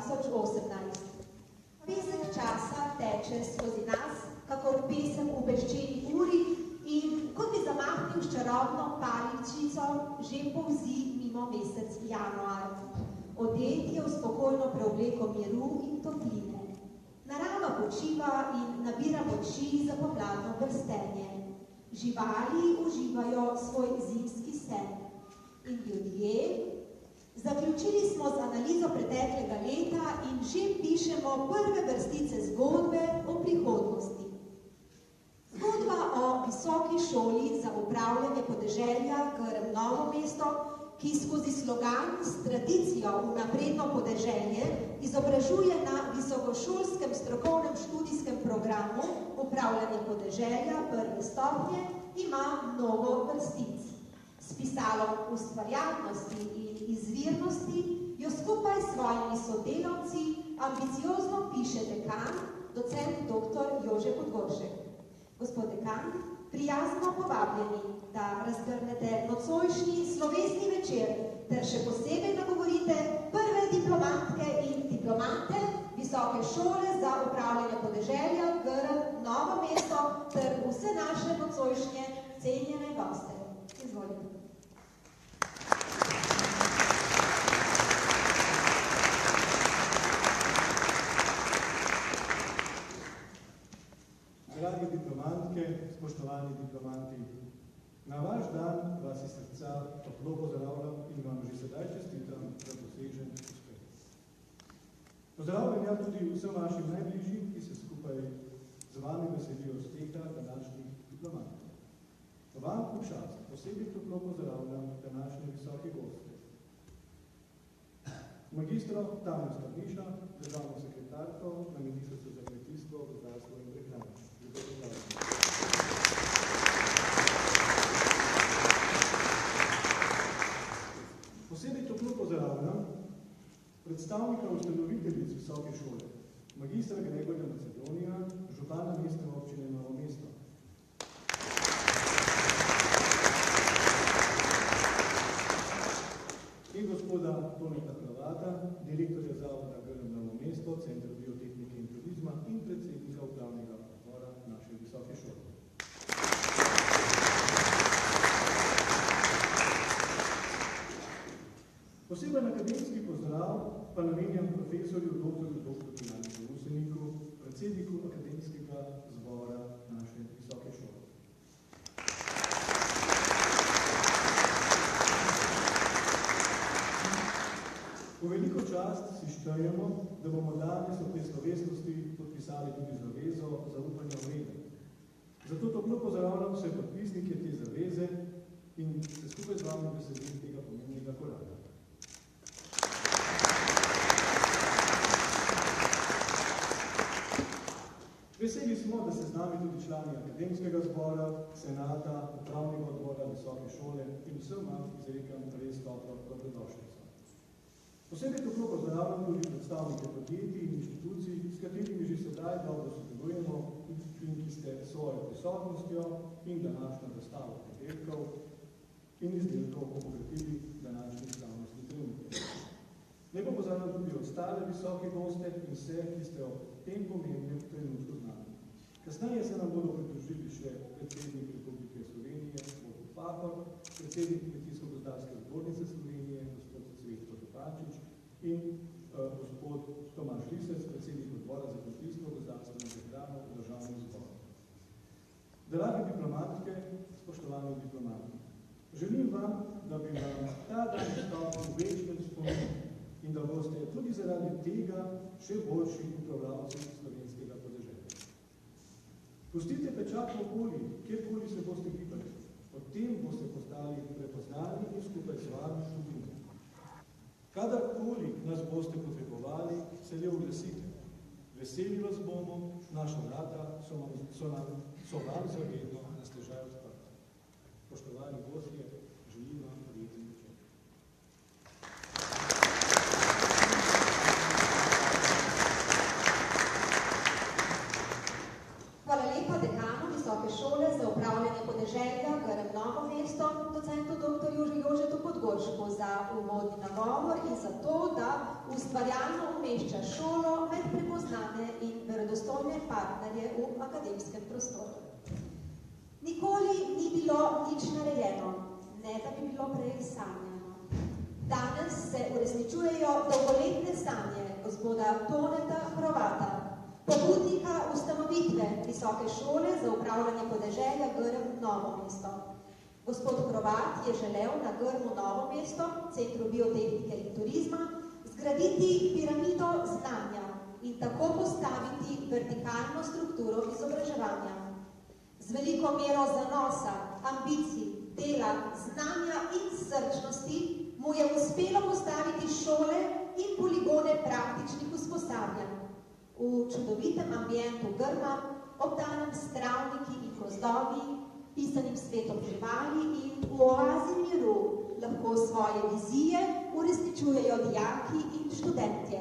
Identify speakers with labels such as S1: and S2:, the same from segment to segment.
S1: 2018. Pesek časa teče skozi nas, kakor pesem v peščeni uri in kot bi zamahnil s čarobno paličico, že povzi mimo mesec januar. Odet je v spokojno preobleko miru in topline. Narava počiva in nabira moči za pomladno brstenje. Živali uživajo svoj zimski sen. In ljudje, zaključili smo z analizo preteklega leta in že pišemo prve vrstice zgodbe o prihodnosti. Zgodba o visoki šoli za upravljanje podeželja Grm Novo mesto, ki skozi slogan s tradicijo v napredno podeželje izobražuje na visokošolskem strokovnem študijskem programu upravljanje podeželja prve stopnje, ima mnogo vrstic. S pisalom ustvarjalnosti in izvirnosti jo skupaj s svojimi sodelavci ambiciozno piše dekan, docent dr. Jože Podgoršek. Gospod dekan, prijazno povabljeni, da razgrnete nocojšnji slovesni večer ter še posebej nagovorite prve diplomantke in diplomante Visoke šole za upravljanje podeželja Grm Novo mesto ter vse naše nocojšnje cenjene goste. Izvolite.
S2: Dragi diplomantke, spoštovani diplomanti, na vaš dan vas iz srca toplo pozdravljam in vam že sedaj čestitam za dosežen uspeh. Pozdravljam tudi vsem vašim najbližjim, ki se skupaj z vami veselijo uspeha današnjih diplomantov. Vam v čast posebej toplo pozdravljam današnje visoke goste. Magistro Tamjo Strniša, državno sekretarko na Ministrstvu za kmetijstvo, gozdarstvo in prehrano. Posebej toplo pozdravljam predstavnika ustanoviteljic visoke šole, magistra Gregorja Macedonija, župana mestne občine Novo mesto. In gospoda Toneta Hrvata, direktorja Zavoda Grm Novo mesto, Centra biotehnike in turizma in predsednika upravnega odbora naše visoke šole. Poseben akademski pozdrav pa namenjam profesorju dr. Janku Ruseniku, predsedniku akademskega zbora naše visoke šole. V veliko čast si štejemo, da bomo danes v tej slovesnosti podpisali tudi zavezo zaupanja vreden. Zato toplo pozdravljam vse podpisnike te zaveze in se skupaj z vami veselim tega pomembnega koraka. Veseli smo, da se z nami tudi člani akademskega zbora, senata, upravnega odbora visoke šole in vsem vam izrekam res dobro dobrodošlico. Posebej toplo pozdravljam tudi predstavnike podjetij in inštitucij, s katerimi že sedaj dobro sodelujemo in ki ste svojo prisotnostjo in današnjo dostavo pridelkov in izdelkov obogatili današnji slavnostni trenutek. Lepo pozdravljam tudi ostale visoke goste in vse, ki ste ob tem pomembnem trenutku z nami. Kasneje se nam bodo pridružili še predsednik Republike Slovenije, gospod Pahor, predsednik Kmetijsko-gozdarske zbornice Slovenije, gospod Cvetko Topačič in gospod Tomaž Lisec, predsednik odbora za kmetijstvo, gozdarstvo in prehrano v državnem zboru. Dragi diplomantke, spoštovani diplomanti, želim vam, da bi vam ta dan ostal v večnem spominu in da boste tudi zaradi tega še boljši upravljavci slovenskega podeželja. Pustite pečat v okolju, kjerkoli se boste gibali. Potem boste postali prepoznani in skupaj z vami šubili. Kadarkoli nas boste potrebovali, se le oglasite. Veseli vas bomo, naša vrata so vam zavedno na stežaj odprta. Spoštovani gostje, želim vam prijeten večer.
S1: Hvala lepa dekanu Visoke šole za upravljanje podeželja Grm Novo mesto, docentu dr. Jožetu Podgoršku. Loško za uvodni nagovor in za to, da ustvarjalno umešča šolo med prepoznane in verodostojne partnerje v akademskem prostoru. Nikoli ni bilo nič narejeno, ne da bi bilo prej sanjano. Danes se uresničujejo dolgoletne sanje gospoda Toneta Hrovata, pobudnika ustanovitve Visoke šole za upravljanje podeželja Grm Novo mesto. Gospod Hrovat je želel na Grmu Novo mesto, Centru biotehnike in turizma, zgraditi piramido znanja in tako postaviti vertikalno strukturo izobraževanja. Z veliko mero zanosa, ambicij, dela, znanja in srčnosti mu je uspelo postaviti šole in poligone praktičnih usposabljanj. V čudovitem ambientu Grma, obdanem s travniki in gozdovi, pisanim svetom živali in v oazi miru lahko svoje vizije uresničujejo dijaki in študentje.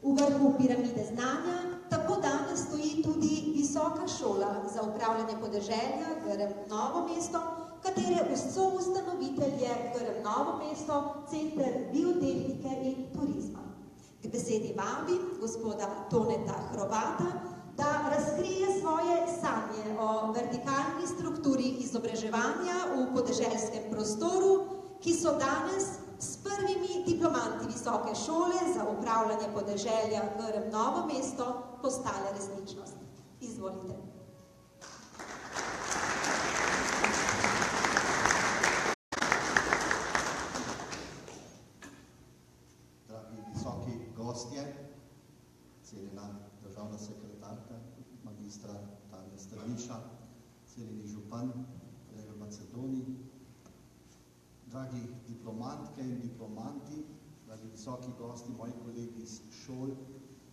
S1: V vrhu piramide znanja tako danes stoji tudi Visoka šola za upravljanje podeželja Grm Novo mesto, katere soustanovitelj je Grm Novo mesto, Center biotehnike in turizma. K besedi vabim gospoda Toneta Hrovata, da razkrije svoje sanje o vertikalni strukturi izobraževanja v podeželskem prostoru, ki so danes s prvimi diplomanti Visoke šole za upravljanje podeželja Grm Novo mesto postale resničnost. Izvolite.
S3: Gostje, cenjena državna sekretarka, magistra Tanja Strniša, cenjeni župan, kolega Macedoni, dragi diplomantke in diplomanti, dragi visoki gosti, moji kolegi iz šol,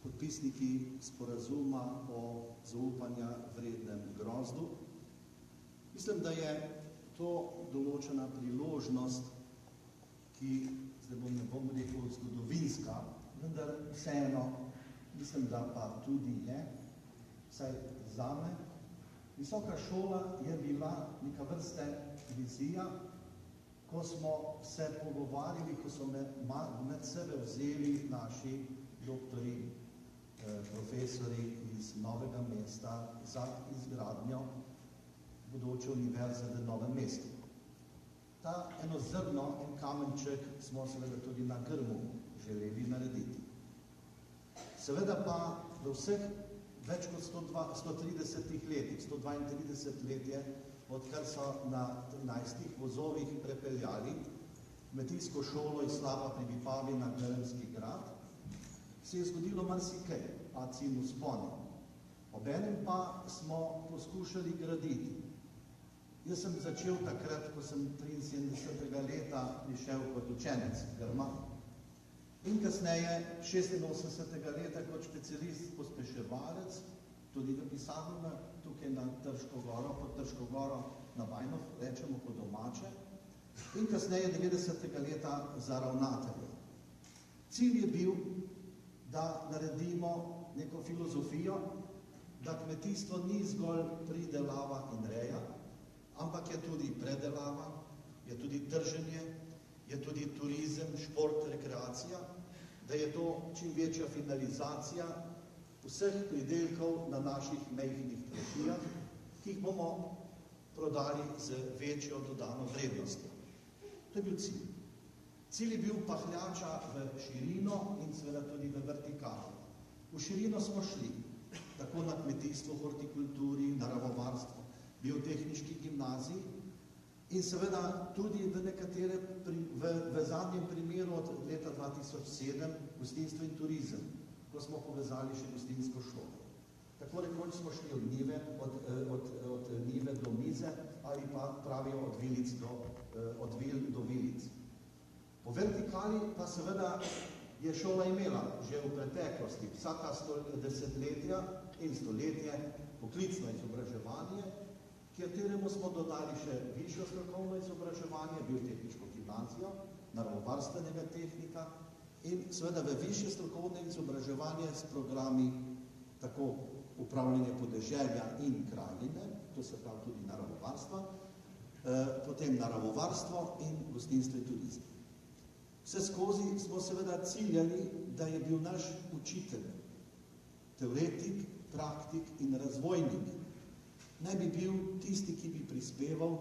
S3: podpisniki sporazuma o zaupanja vrednem grozdu. Mislim, da je to določena priložnost, ki, zdaj ne bom rekel zgodovinska, vendar vseeno, mislim, da pa tudi je, vsaj zame. Visoka šola je bila neka vrste vizija, ko smo se pogovarjali, ko so med sebe vzeli naši doktori, profesori iz Novega mesta za izgradnjo bodoče univerze v Novem mestu. Ta eno zrno in kamenček smo seveda tudi na Grmu želeli narediti. Seveda pa v vseh več kot 130 letih, 132 let je, odkar so na 13 vozovih prepeljali kmetijsko šolo iz Slapa pri Vipavi na Grmski grad, se je zgodilo marsikaj, acinus boni. Obenem pa smo poskušali graditi. Jaz sem začel takrat, ko sem 73. leta prišel kot učenec Grma in kasneje 86. leta kot specialist pospeševalec, tudi v pisarni tukaj na Trško goro, pod Trško goro na Vajnov, rečemo po domače, in kasneje 90. leta za ravnatelja. Cilj je bil, da naredimo neko filozofijo, da kmetijstvo ni zgolj pridelava in reja, ampak je tudi predelava, je tudi trženje, je tudi turizem, šport, rekreacija, da je to čim večja finalizacija vseh pridelkov na naših mejhnih kmetijah, ki jih bomo prodali z večjo dodano vrednostjo. To je bil cilj. Cilj je bil pahljača v širino in seveda tudi v vertikalo. V širino smo šli, tako na kmetijstvo, hortikulturi, naravovarstvo, biotehniški gimnaziji in seveda tudi v nekatere, v zadnjem primeru od leta 2007, gostinstvo in turizem, ko smo povezali še gostinsko šolo. Tako rekoč smo šli od njive do mize ali pa pravijo od vil do vilic. Po vertikali pa seveda je šola imela že v preteklosti vsaka desetletja in stoletje poklicno izobraževanje, kateremu smo dodali še višjo strokovno izobraževanje, biotehniško gimnazijo, naravovarstvenega tehnika in seveda v višje strokovne izobraževanje s programi tako upravljanje podeželja in krajine, to se pravi tudi naravovarstva, potem naravovarstvo in gostinstvo in turizem. Vse skozi smo seveda ciljali, da je bil naš učitelj, teoretik, praktik in razvojnik. Naj bi bil tisti, ki bi prispeval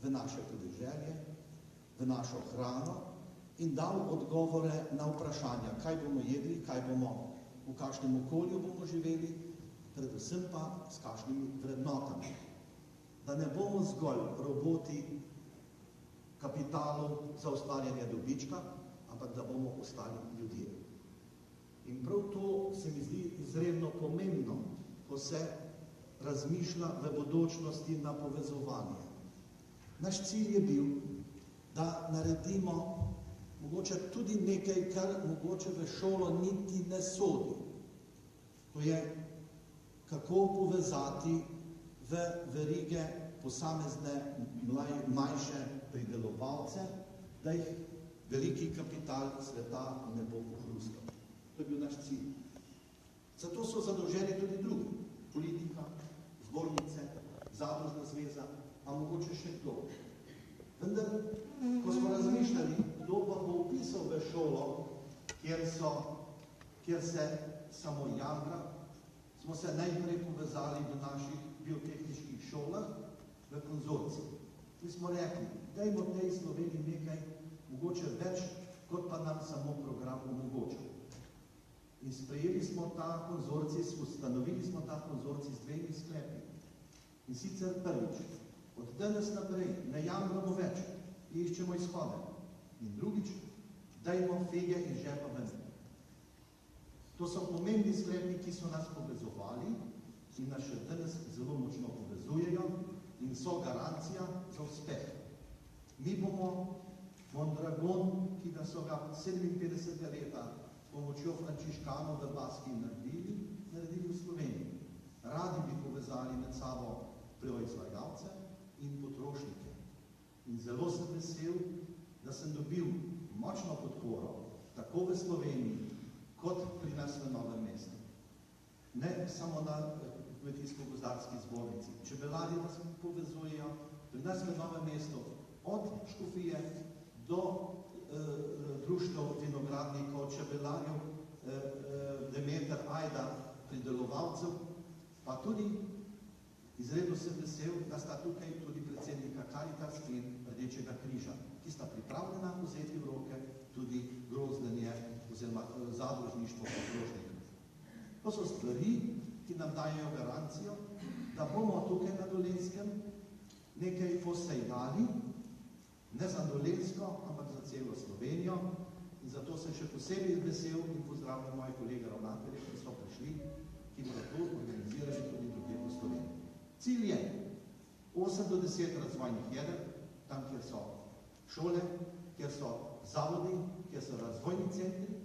S3: v naše podeželje, v našo hrano in dal odgovore na vprašanja, kaj bomo jedli, kaj bomo, v kakšnem okolju bomo živeli, predvsem pa s kakšnimi vrednotami. Da ne bomo zgolj roboti kapitalov za ustvarjanje dobička, ampak da bomo ostali ljudje. In prav to se mi zdi izredno pomembno, ko se razmišlja v bodočnosti na povezovanje. Naš cilj je bil, da naredimo mogoče tudi nekaj, kar mogoče v šolo niti ne sodi. To je, kako povezati v verige posamezne manjše pridelovalce, da jih veliki kapital sveta ne bo pohrustal. To je bil naš cilj. Zato so zadolženi tudi drugi. Politika, zbornice, zadružna zveza, a mogoče še kdo. Vendar, ko smo razmišljali, kdo pa bo vpisal v šolo, kjer se samo jadra, smo se najprej povezali v naših biotehničkih šolah v konzorciji. Mi smo rekli, dajmo tej Sloveniji nekaj, mogoče več, kot pa nam samo program omogoča. In sprejeli smo ta konzorcij, ustanovili smo ta konzorcij z dvemi sklepi. In sicer prvič, od danes naprej ne jamramo več, iščemo izhode. In drugič, dajmo fige iz žepa ven. To so pomembni sklepi, ki so nas povezovali in nas še danes zelo močno povezujejo in so garancija za uspeh. Mi bomo Mondragon, ki ga so ga 57. leta s pomočjo frančiškanov v Baski naredili v Sloveniji. Radi bi povezali med sabo proizvajalce in potrošnike. In zelo sem vesel, da sem dobil močno podporo, tako v Sloveniji, kot pri nas v Novem mestu. Ne samo na kmetijsko-gozdarski zbornici. Čebelari nas povezujejo, pri nas v Novem mestu, od škofije do društev vinogradnikov, čebelarjev, Demeter, Ajda, pridelovalcev, pa tudi izredno sem vesel, da sta tukaj tudi predsednika Karitas in Rdečega križa, ki sta pripravljena vzeti v roke tudi grozdenje oziroma zadružništvo potrošnikov. To so stvari, ki nam dajejo garancijo, da bomo tukaj na Dolenjskem nekaj posejali, ne za Dolenjsko, ampak za celo Slovenijo. In zato sem še posebej vesel in pozdravljam moje kolege ravnatelje, ki so prišli, ki bodo to organizirali tudi drugje po Sloveniji. Cilj je 8 do 10 razvojnih jeder, tam, kjer so šole, kjer so zavodi, kjer so razvojni centri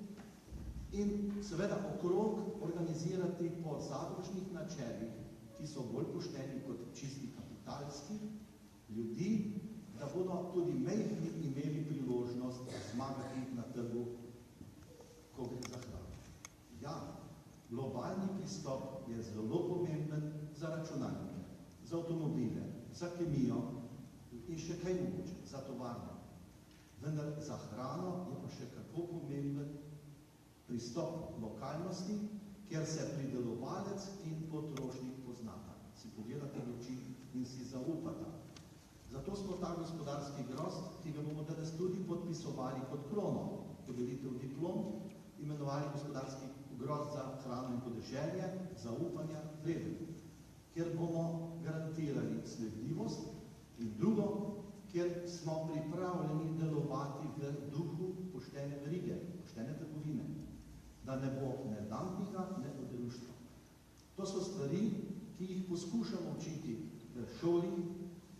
S3: in seveda okrog organizirati po zadružnih načelih, ki so bolj pošteni kot čisti kapitalski, ljudi, da bodo tudi majhni imeli priložnost zmagati na trgu, ko gre za hrano. Ja, globalni pristop je zelo pomemben za računalnike, za avtomobile, za kemijo in še kaj mogoče, za tovarne. Vendar za hrano je pa še kako pomemben pristop lokalnosti, kjer se pridelovalec in potrošnik poznata. Si pogledate v oči in si zaupata. Zato smo ta gospodarski grozd, ki ga bomo danes tudi podpisovali kot krono, podelitev diplom, imenovali gospodarski grozd za hrano in podeželje, zaupanja, vreden, kjer bomo garantirali sledljivost in drugo, kjer smo pripravljeni delovati v duhu poštene verige, poštene trgovine, da ne bo ne dumpinga, ne oderuštva. To so stvari, ki jih poskušamo učiti v šoli,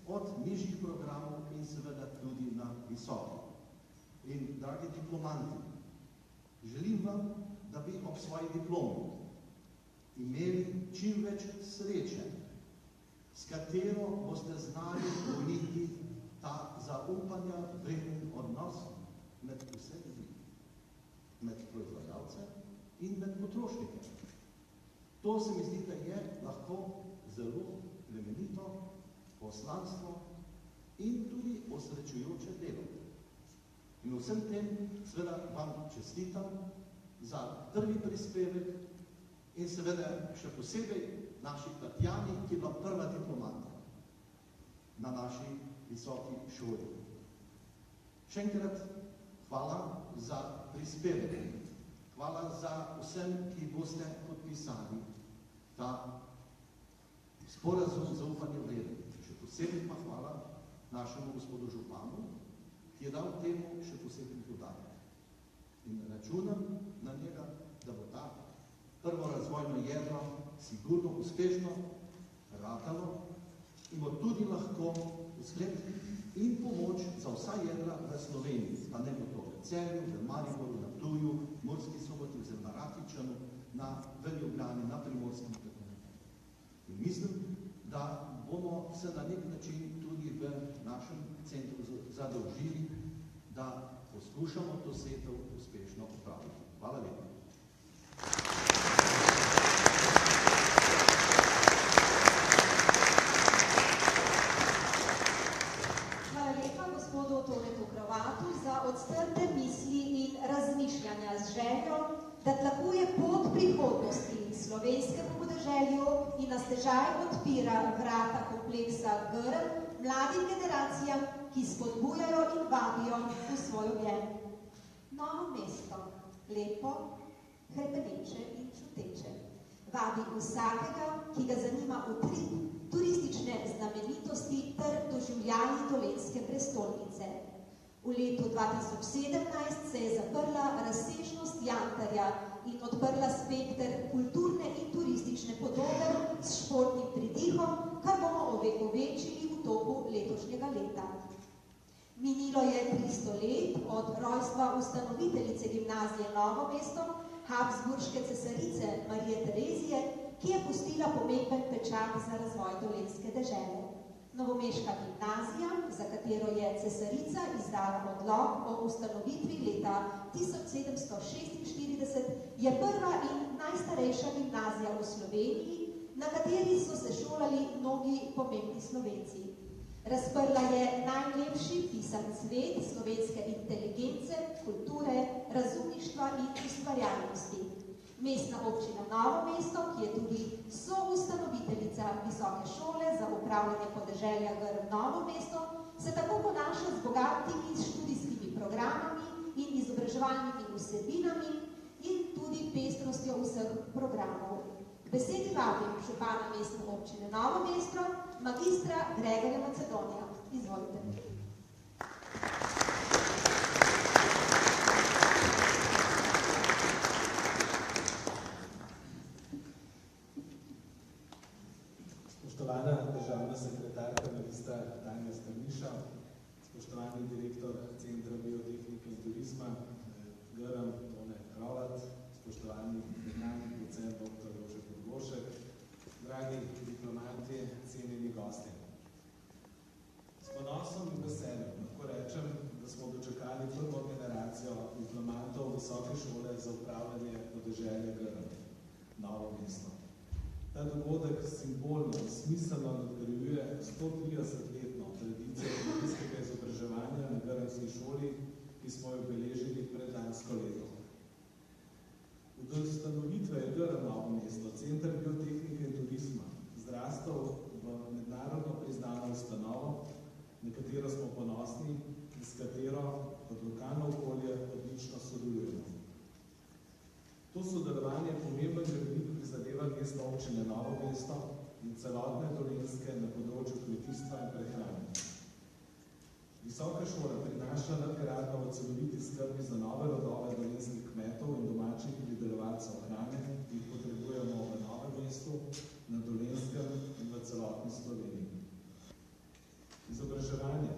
S3: od nižjih programov in seveda tudi na visokih. In, dragi diplomanti, želim vam, da bi ob svoji diplomi imeli čim več sreče, s katero boste znali gojiti ta zaupanja vreden odnos med vse ljudi, med proizvajalcem in med potrošnikom. To se mi zdi, da je lahko zelo plemenito poslanstvo in tudi osrečujoče delo. In vsem tem seveda vam čestitam za prvi prispevek in seveda še posebej naši Tatjani, ki je bila prva diplomanta na naši visoki šoli. Še enkrat hvala za prispevek. Hvala za vsem, ki boste podpisali ta sporazum zaupanja vreden. Še posebej pa hvala našemu gospodu županu, ki je dal temu še posebej dodatek. In računam na njega, da bo ta prvo razvojno jedro sigurno uspešno ratalo in bo tudi lahko vzgled in pomoč za vsa jedra v Sloveniji, pa ne bo to v Celju, v Mariboru, na Ptuju, Murski Soboti, oziroma Rakičanu, v Ljubljani, na Primorskem tako naprej. In mislim, da bomo se na nek način tudi v našem centru zadolžili, da poskušamo to setev uspešno opraviti. Hvala lepa.
S1: Za odstrte misli in razmišljanja z željo, da tlakuje pot prihodnosti slovenskemu podeželju in na stežaj odpira vrata kompleksa Grm mladim generacijam, ki spodbujajo in vabijo v svoj objem. Novo mesto, lepo, hrepeneče in čuteče. Vabi vsakega, ki ga zanima utrip, turistične znamenitosti ter doživljanje Dolenjske prestolnice. V letu 2017 se je zaprla razsežnost Jantarja in odprla spekter kulturne in turistične podobe s športnim pridihom, kar bomo ovekovečili v toku letošnjega leta. Minilo je 300 let od rojstva ustanoviteljice gimnazije Novo mesto, habsburške cesarice Marije Terezije, ki je pustila pomemben pečat za razvoj dolenjske dežele. Novomeška gimnazija, za katero je cesarica izdala odlok o ustanovitvi leta 1746, je prva in najstarejša gimnazija v Sloveniji, na kateri so se šolali mnogi pomembni Slovenci. Razprla je najlepši pisan cvet slovenske inteligence, kulture, razumništva in ustvarjalnosti. Mestna občina Novo mesto, ki je tudi soustanoviteljica Visoke šole za upravljanje podeželja Grm Novo mesto, se tako ponaša z bogatimi študijskimi programami in izobraževalnimi vsebinami in tudi pestrostjo vseh programov. Besedi vabim župana mestne občine Novo mesto, magistra Gregorja Macedonija. Izvolite.
S4: Spoštovana državna sekretarka magistra Tanja Strniša, spoštovani direktor Centra biotehnike in turizma Grm Tone Hrovat, spoštovani dekan docent dr. Jože Podgoršek, dragi diplomati, cenjeni gosti. S ponosom in veseljem lahko rečem, da smo dočakali prvo generacijo diplomantov Visoke šole za upravljanje podeželja Grm Novo mesto. Ta dogodek simbolno in smiselno nadgrajuje 130-letno tradicijo kmetijskega izobraževanja na grmski šoli, ki smo jo beležili predlansko leto. Od ustanovitve je Grm Novo mesto, Center biotehnike in turizma, zrastel v mednarodno priznano ustanovo, na katero smo ponosni in s katero kot lokalno okolje odlično sodelujemo. To sodelovanje je pomemben gradnik prizadeva mestne občine Novo mesto in celotne Dolenjske na področju kmetijstva in prehrane. Visoka šola prinaša nadgradnjo v celoviti skrbi za nove rodove dolenjskih kmetov in domačih pridelovalcev hrane, ki jih potrebujemo v Novem mestu, na Dolenjskem in v celotni Sloveniji. Izobraževanje,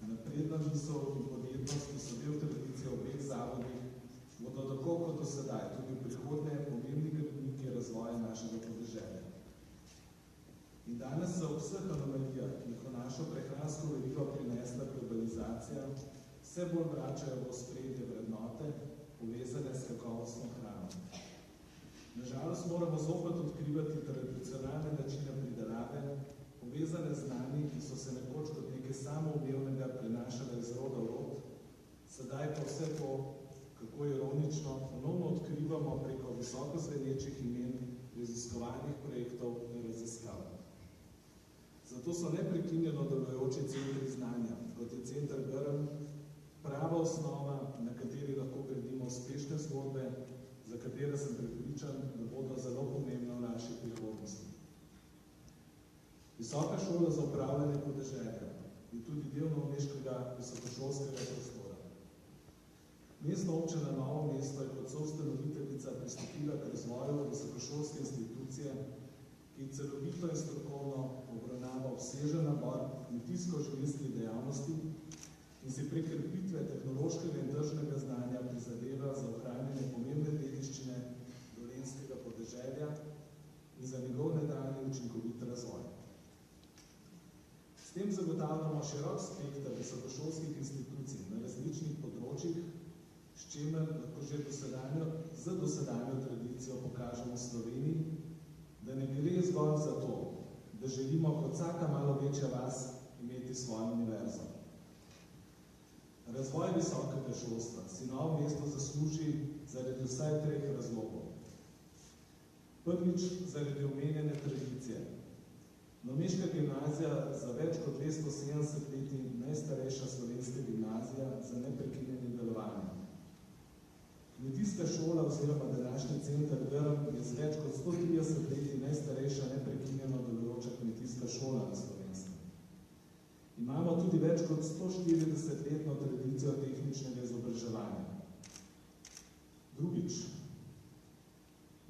S4: napredna misel in podjetnost, ki so del tradicije obeh zavodih, bodo tako kot do sedaj tudi v prihodnje pomembni gradniki razvoja našega podeželja. In danes se ob vseh anomalijah, ki jih v našo prehransko verigo prinesla globalizacija, vse bolj vračajo v ospredje vrednote, povezane s kakovostno hrano. Nažalost moramo zopet odkrivati tradicionalne načine pridelave, povezane z znanji, ki so se nekoč kot nekaj samoumevnega prenašale iz roda v rod, sedaj pa vse financiramo preko visoko zvenečih imen raziskovalnih projektov in raziskav. Zato so neprekinjeno delujoči centri znanja, kot je Center Grm, prava osnova, na kateri lahko gradimo uspešne zgodbe, za katere sem prepričan, da bodo zelo pomembne v naši prihodnosti. Visoka šola za upravljanje podeželja je tudi del novomeškega visokošolskega prostora. Mestna občina Novo mesto je kot soustanoviteljica pristopila k razvoju visokošolske institucije, ki celovito in strokovno obravnava obsežen nabor kmetijsko-živilskih dejavnosti in si prek krepitve tehnološkega in tržnega znanja prizadeva za ohranjanje pomembne dediščine dolenjskega podeželja in za njegov nadaljnji učinkovit razvoj. S tem zagotavljamo širok spekter visokošolskih institucij na različnih področjih, s čimer lahko že z dosedanjo tradicijo pokažemo Sloveniji, da ne gre zgolj za to, da želimo kot vsaka malo večja vas imeti svojo univerzo. Razvoj visokega šolstva si Novo mesto zasluži zaradi vsaj 3 razlogov. Prvič, zaradi omenjene tradicije. Novomeška gimnazija za več kot 270 leti najstarejša slovenska gimnazija za neprekinjenim delovanjem. Kmetijska šola oziroma današnji Center Grm je z več kot 130 leti najstarejša neprekinjeno delujoča kmetijska šola na Slovenskem. Imamo tudi več kot 140-letno tradicijo tehničnega izobraževanja. Drugič,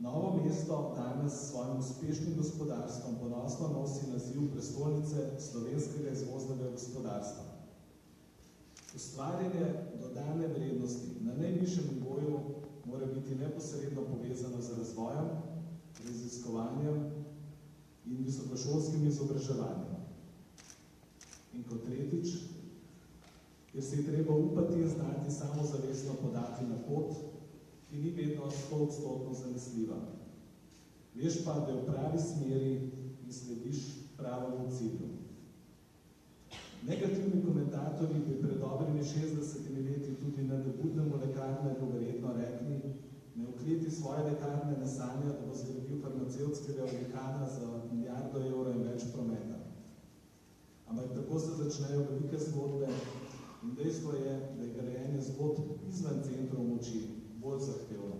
S4: Novo mesto danes s svojim uspešnim gospodarstvom ponosno nosi naziv prestolnice slovenskega izvoznega gospodarstva. Ustvarjanje dodane vrednosti na najvišjem nivoju mora biti neposredno povezano z razvojem, raziskovanjem in visokošolskim izobraževanjem. In kot tretjič, ker se je treba upati in znati samozavestno podati na pot, ki ni vedno 100% zanesljiva. Veš pa, da je v pravi smeri in slediš pravemu cilju. Negativni komentatorji bi pred dobrimi 60 leti tudi na nebudnemu lekarnarju verjetno rekli, ne ukleti svoje lekarne na sanja, da bo zgradil farmacevtskega velikana za €1 milijardo in več prometa. Ampak tako se začnejo velike zgodbe in dejstvo je, da je grajenje zgodb izven centrov moči bolj zahtevno.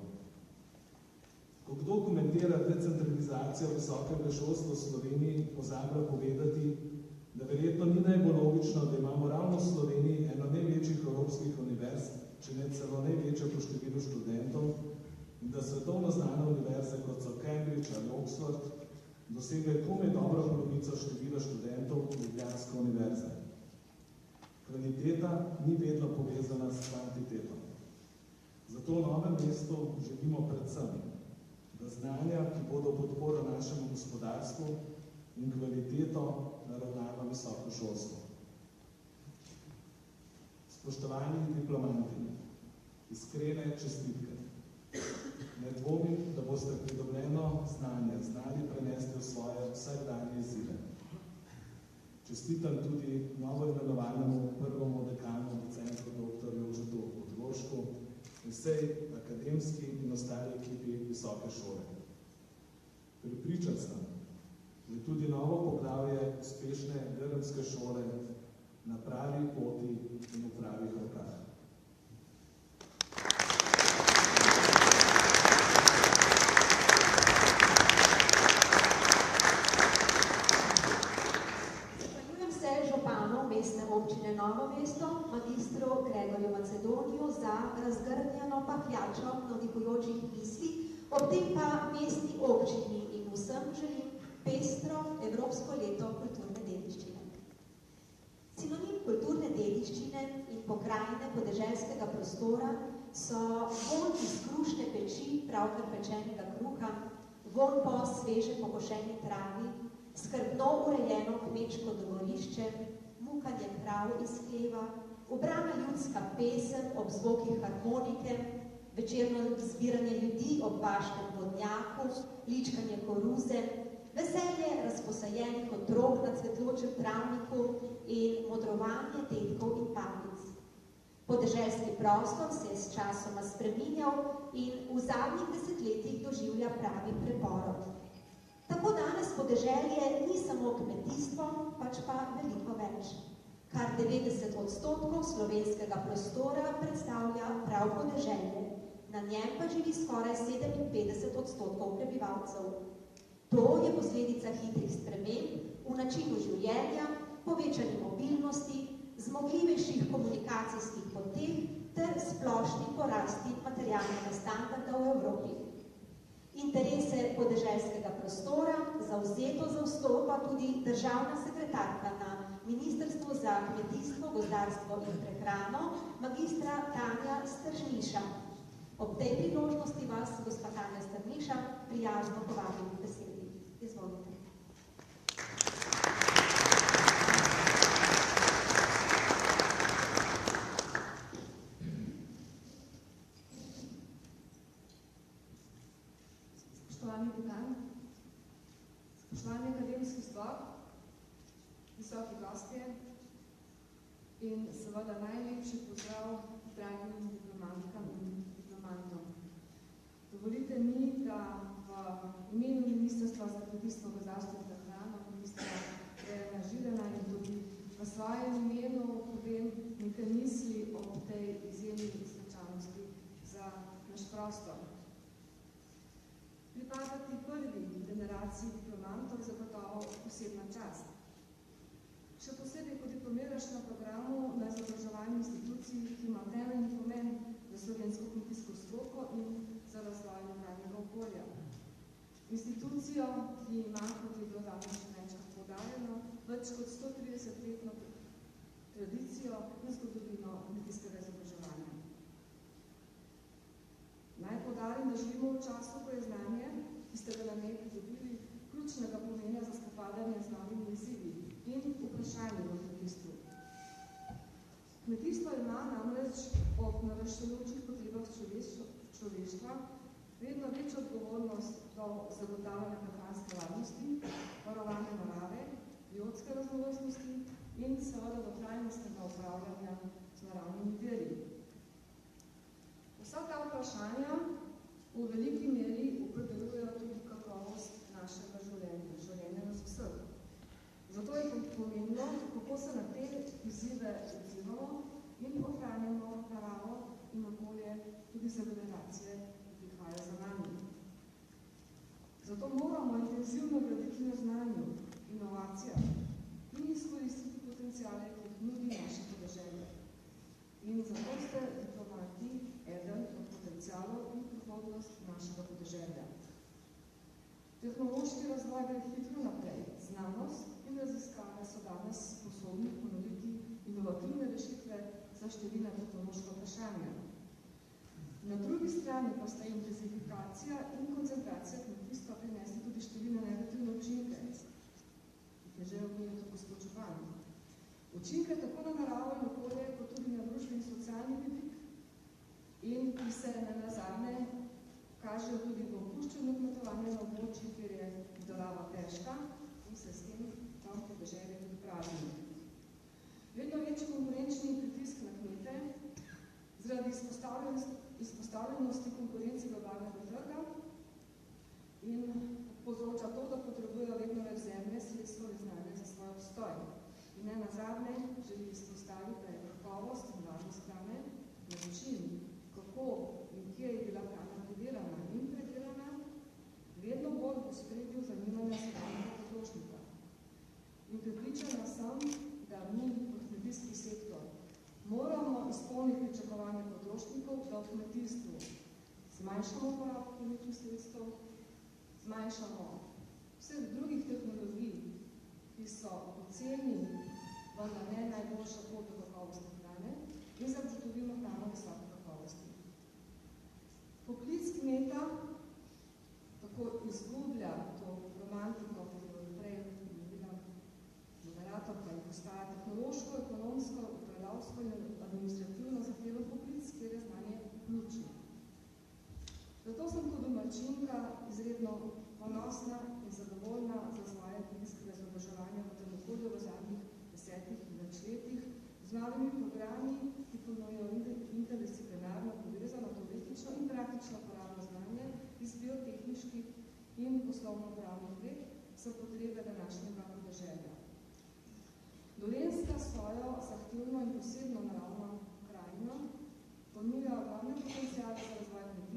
S4: Ko kdo komentira decentralizacijo visokega šolstva v Sloveniji, pozablja povedati, da verjetno ni najbolj logično, da imamo ravno v Sloveniji eno največjih evropskih univerz, če ne celo največjo po številu študentov, in da svetovno znane univerze, kot so Cambridge ali Oxford, dosegajo komaj dobro polovico števila študentov Ljubljanske univerze. Kvaliteta ni vedno povezana s kvantiteto. Zato v Novem mestu želimo predvsem, da znanja, ki bodo podporo našemu gospodarstvu in kvaliteto naravnava visoko šolstvo. Spoštovani diplomanti, iskrene čestitke. Ne dvomim, da boste pridobljeno znanje znali prenesti v svoje vsakdanje izzive. Čestitam tudi novo imenovanemu prvemu dekanu v centru dr. Jožetu Podlošku in vsej akademski in ostali ekipi visoke šole. Prepričan sem, da je tudi novo poglavje uspešne grmske šole na pravi poti in v pravih rokah.
S1: Občine Novo mesto, magistru Gregorju Macedoniju za razgrnjeno pahljačo navdihujočih misli, ob tem pa mestni občini in vsem želim pestro Evropsko leto kulturne dediščine. Sinonim kulturne dediščine in pokrajine podeželskega prostora so vonj iz krušne peči pravkar pečenega kruha, vonj po sveže pokošeni travi, skrbno urejeno kmečko dvorišče, mukanje krav iz hleva, ubrana ljudska pesem ob zvokih harmonike, večerno zbiranje ljudi ob vaškem vodnjaku, ličkanje koruze, veselje razposajenih otrok na cvetločem travniku in modrovanje tetkov in papic. Podeželski prostor se je s časoma spreminjal in v zadnjih desetletjih doživlja pravi preporod. Tako danes podeželje ni samo kmetijstvo, pač pa veliko več. Kar 90% slovenskega prostora predstavlja prav podeželje. Na njem pa živi skoraj 57% prebivalcev. To je posledica hitrih sprememb v načinu življenja, povečani mobilnosti, zmogljivejših komunikacijskih poteh ter splošni porasti materialnega standarda v Evropi. Interese podeželskega prostora zavzeto zastopa tudi državna sekretarka na Ministrstvu za kmetijstvo, gozdarstvo in prehrano, magistra Tanja Stržniša. Ob tej priložnosti vas, gospa Tanja Stržniša, prijazno povabim k besedi. Izvolite.
S5: Spoštovani dekan, spoštovani akademski zbor, visoki gostje in seveda najlepši pozdrav dragim diplomantkam in diplomantom. Dovolite mi, da v imenu Ministrstva za kmetijstvo, gozdarstvo in prehrano, ministra Dejana Židana in tudi v svojem imenu povem nekaj misli o tej izjemni značajnosti za naš prostor. Pripadati prvi generaciji diplomantov zagotovo posebna čast. Še posebej, ko diplomiraš na programu na izobraževanju institucij, ki ima temeljni pomen za slovensko kmetijsko stroko in za razvoj lokalnega okolja. Institucijo, ki ima, kot je bilo danes še večkrat poudarjeno, več kot 130-letno tradicijo in zgodovino kmetijskega izobraževanja. Naj poudarim, da živimo v času, ko je znanje, ki ste ga na njej pridobili, ključnega pomena za spopadanje z novimi izzivi in vprašanji v kmetijstvu. Kmetijstvo ima namreč ob naraščajočih potrebah človeštva vedno večjo odgovornost do zagotavljanja prehranske varnosti, varovanja narave, biotske raznovrstnosti in seveda do trajnostnega upravljanja z naravnimi viri. Vsa ta vprašanja v veliki meri opredeljujejo tudi kakovost našega življenja, življenja nas vseh. Zato je pomembno, kako se na te izzive odzivamo in ohranjamo naravo in okolje tudi za generacije, ki prihajajo za nami. Zato moramo intenzivno graditi na znanju, inovacijah in izkoristiti potenciale, ki jih nudi naše podeželje. In zato ste diplomati eden od potencialov in prihodnost našega podeželja. Tehnološki razvoj gre hitro naprej. Znanost in raziskave so danes sposobni ponuditi inovativne rešitve za številna tehnološka vprašanja. Na drugi strani pa sta intenzifikacija in koncentracija kmetijstva prinesli tudi številne negativne učinke, ki je že omenil tudi gospod Župan. Učinke tako na naravo in okolje, kot tudi na družbeni in socialni vidik, in ki se nazadnje kažejo tudi v opuščanju kmetovanja na območju, kjer je obdelava težka in se s tem tam podeželje tudi pravi. Vedno večji konkurenčni pritisk na kmete zaradi izpostavljenosti konkurenci globalnega trga in povzroča to, da potrebujejo vedno več zemlje, sredstvo in znanje za svoj obstoj. In ne nazadnje želi izpostaviti, da je kakovost in varnost hrane način, kako in kje je bila hrana pridelana in predelana, vedno bolj v ospredju zanimanja svetovnega potrošnika. In prepričana sem, da mi kot kmetijski sektor moramo izpolniti pričakovanje potrošnikov, da v kmetijstvu zmanjšamo porabo kemičnih sredstev, zmanjšamo vseh drugih tehnologij, ki so poceni, vendar ne najboljša pot do kakovostne hrane in zagotovimo hrano visoke kakovosti. Poklic kmeta tako izgublja to romantiko, ki jo prej govorila moderatorka, in postaja tehnološko, ekonomsko, upravljavsko in administrativno zahteven poklic, kjer je znanje ključno. Zato sem kot domačinka izredno ponosna in zadovoljna za svoje kmetijskega izobraževanja v tem okolju v zadnjih 10 letih z novimi programi, ki ponujajo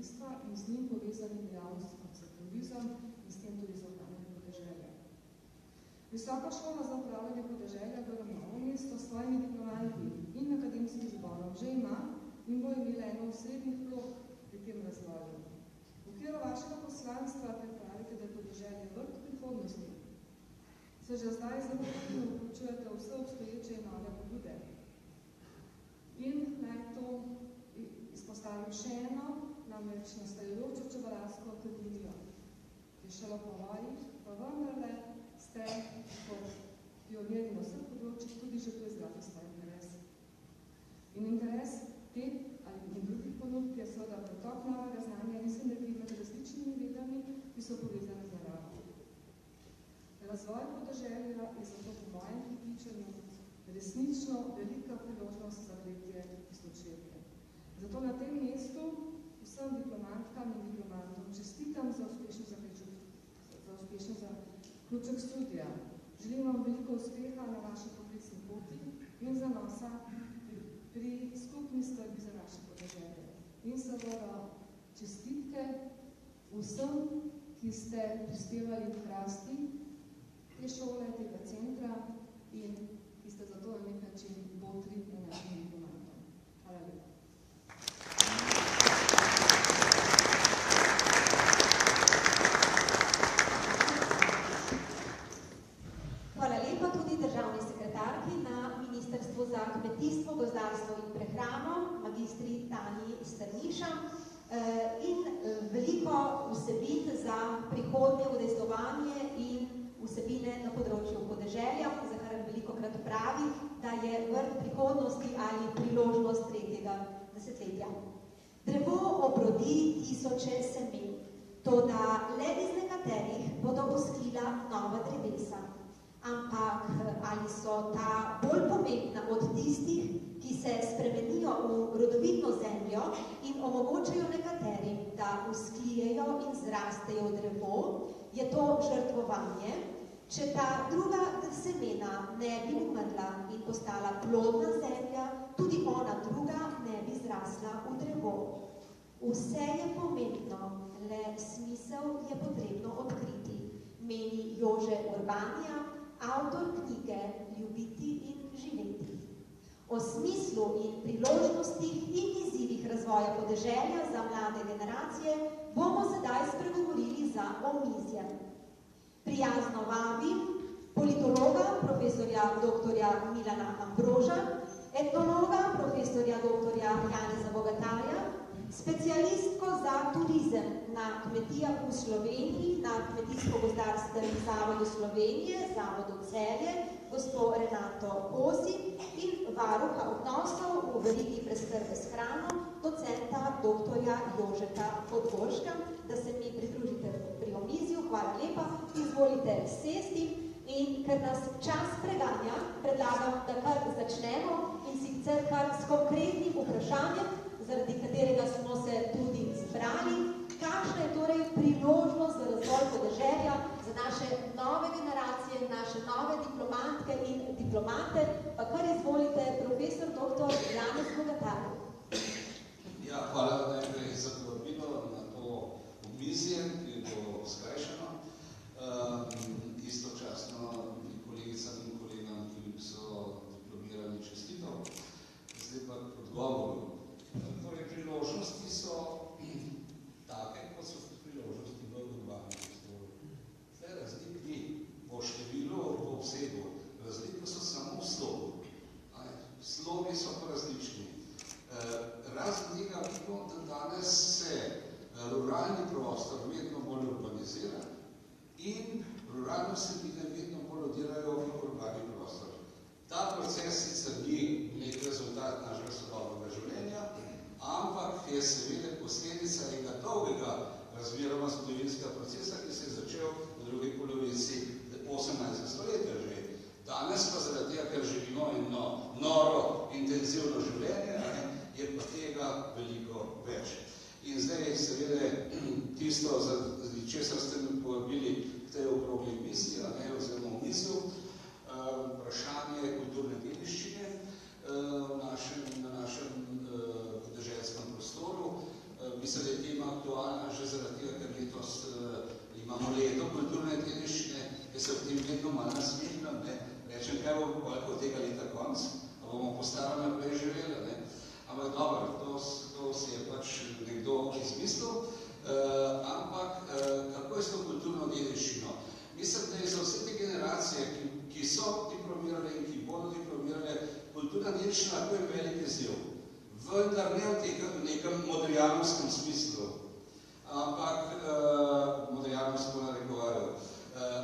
S5: kmetijstva in z njim povezani dejavnosti kot so turizem in s tem tudi za upravljanje podeželja. Visoka šola za upravljanje podeželja Grm Novo mesto s svojimi diplomanti in akademskim zborom že ima in bo imela eno osrednjih vlog pri tem razvoju. V okviru vašega poslanstva pravite, da je podeželje vrt prihodnosti. Se že zdaj zelo aktivno vključujete vse obstoječe in nove pobude. In naj to izpostavim še eno, namreč nastajajočo čebelarsko akademijo, ki je šele po vojih, pa vendarle ste kot pionirji na vseh področjih tudi že proizvali svoj interes. In interes te ali drugih ponudb je seveda pretok novega znanja in sinergij med različnimi vedami, ki so povezane z naravo. Razvoj podeželja je zato po mojem prepričanju resnično velika priložnost za tretje tisočletje. Zato na tem mestu vsem diplomantkam in diplomantom čestitam za uspešen zaključek študija. Želim vam veliko uspeha na vaši poklicni poti in zanosa pri skupni skrbi za naše podeželje. In seveda čestitke vsem, ki ste prispevali v hrasti te šole, tega centra in ki ste zato na nek način botri na našim diplomantom. Hvala lepa.
S1: Hvala lepa tudi državni sekretarki na Ministrstvu za kmetijstvo, gozdarstvo in prehrano, magistri Tanji Strniša in veliko vsebin za prihodnje udejstvovanje in vsebine na področju podeželja, za kar velikokrat pravi, da je vrt prihodnosti ali priložnost tretjega desetletja. Drevo obrodi tisoče semen, toda le iz nekaterih bodo uskila nova drevesa. Ampak ali so ta bolj pomembna od tistih, ki se spremenijo v rodovitno zemljo in omogočajo nekaterim, da usklijejo in zrastejo drevo, je to žrtvovanje. Če ta druga semena ne bi umrla in postala plodna zemlja, tudi ona druga ne bi zrasla v drevo. Vse je pomembno, le smisel je potrebno odkriti, meni Jože Urbanija, avtor knjige Ljubiti in živeti. O smislu in priložnostih in izzivih razvoja podeželja za mlade generacije bomo sedaj spregovorili za omizjem. Prijazno vabim politologa, profesorja dr. Milana Ambroža, etnologa, profesorja dr. Janeza Bogatarja, specialistko za turizem na kmetijah v Sloveniji, na Kmetijsko-gozdarskem zavodu Slovenije, zavodu Celje, gospo Renato Kosi in varuha odnosov v verigi preskrbe s hrano, docenta dr. Jožeta Podgorška, da se mi pridružite pri omizju. Hvala lepa, izvolite sesti in ker nas čas preganja, predlagam, da kar začnemo in sicer kar s konkretnim vprašanjem, zaradi katerega smo se tudi zbrali, kakšna je torej priložnost za razvoj podeželja za naše nove generacije, naše nove diplomantke in diplomante, pa kar izvolite profesor dr. Janez Bogatar.
S6: Ja, hvala najprej za povabilo na to omizje, ki je to skrajšano. Istočasno kolegicam in kolegam, ki so diplomirani, čestitev. Zdaj pa k odgovoru. Torej, priložnosti so take, kot so priložnosti v urbanem prostoru. Zdaj razlik ni po številu, po obsegu. Razlike so samo v slogu. Slogi so pa različni. Razen tega vidimo, da danes se ruralni prostor vedno bolj urbanizira in ruralne vsebine vedno bolj odirajo v urbani prostor. Ta proces sicer ni nek rezultat našega sodobnega življenja, ampak je seveda posledica enega dolgega razmeroma zgodovinskega procesa, ki se je začel v drugi polovici 18. stoletja že. Danes pa zaradi tega, ker živimo eno noro, intenzivno življenje, je pa tega veliko več. In zdaj seveda tisto, zaradi česar ste mi povabili k tej okrogli misli, oziroma omizju, vprašanje kulturne dediščine na našem podeželskem prostoru. Mislim, da je tema, malo nasmehnil, ne, rečem, kaj bo koliko tega leta konc, pa bomo po starem naprej živeli, ne. Ampak dobro, to se je pač nekdo izmislil, ampak kako je s to kulturno dediščino? Mislim, da je za vse te generacije, ki so diplomirale in ki bodo diplomirale, kulturna dediščina lahko je velik izziv. Vendar ne v nekem modrijanovskem smislu, ampak modrijanovsko narekovajo,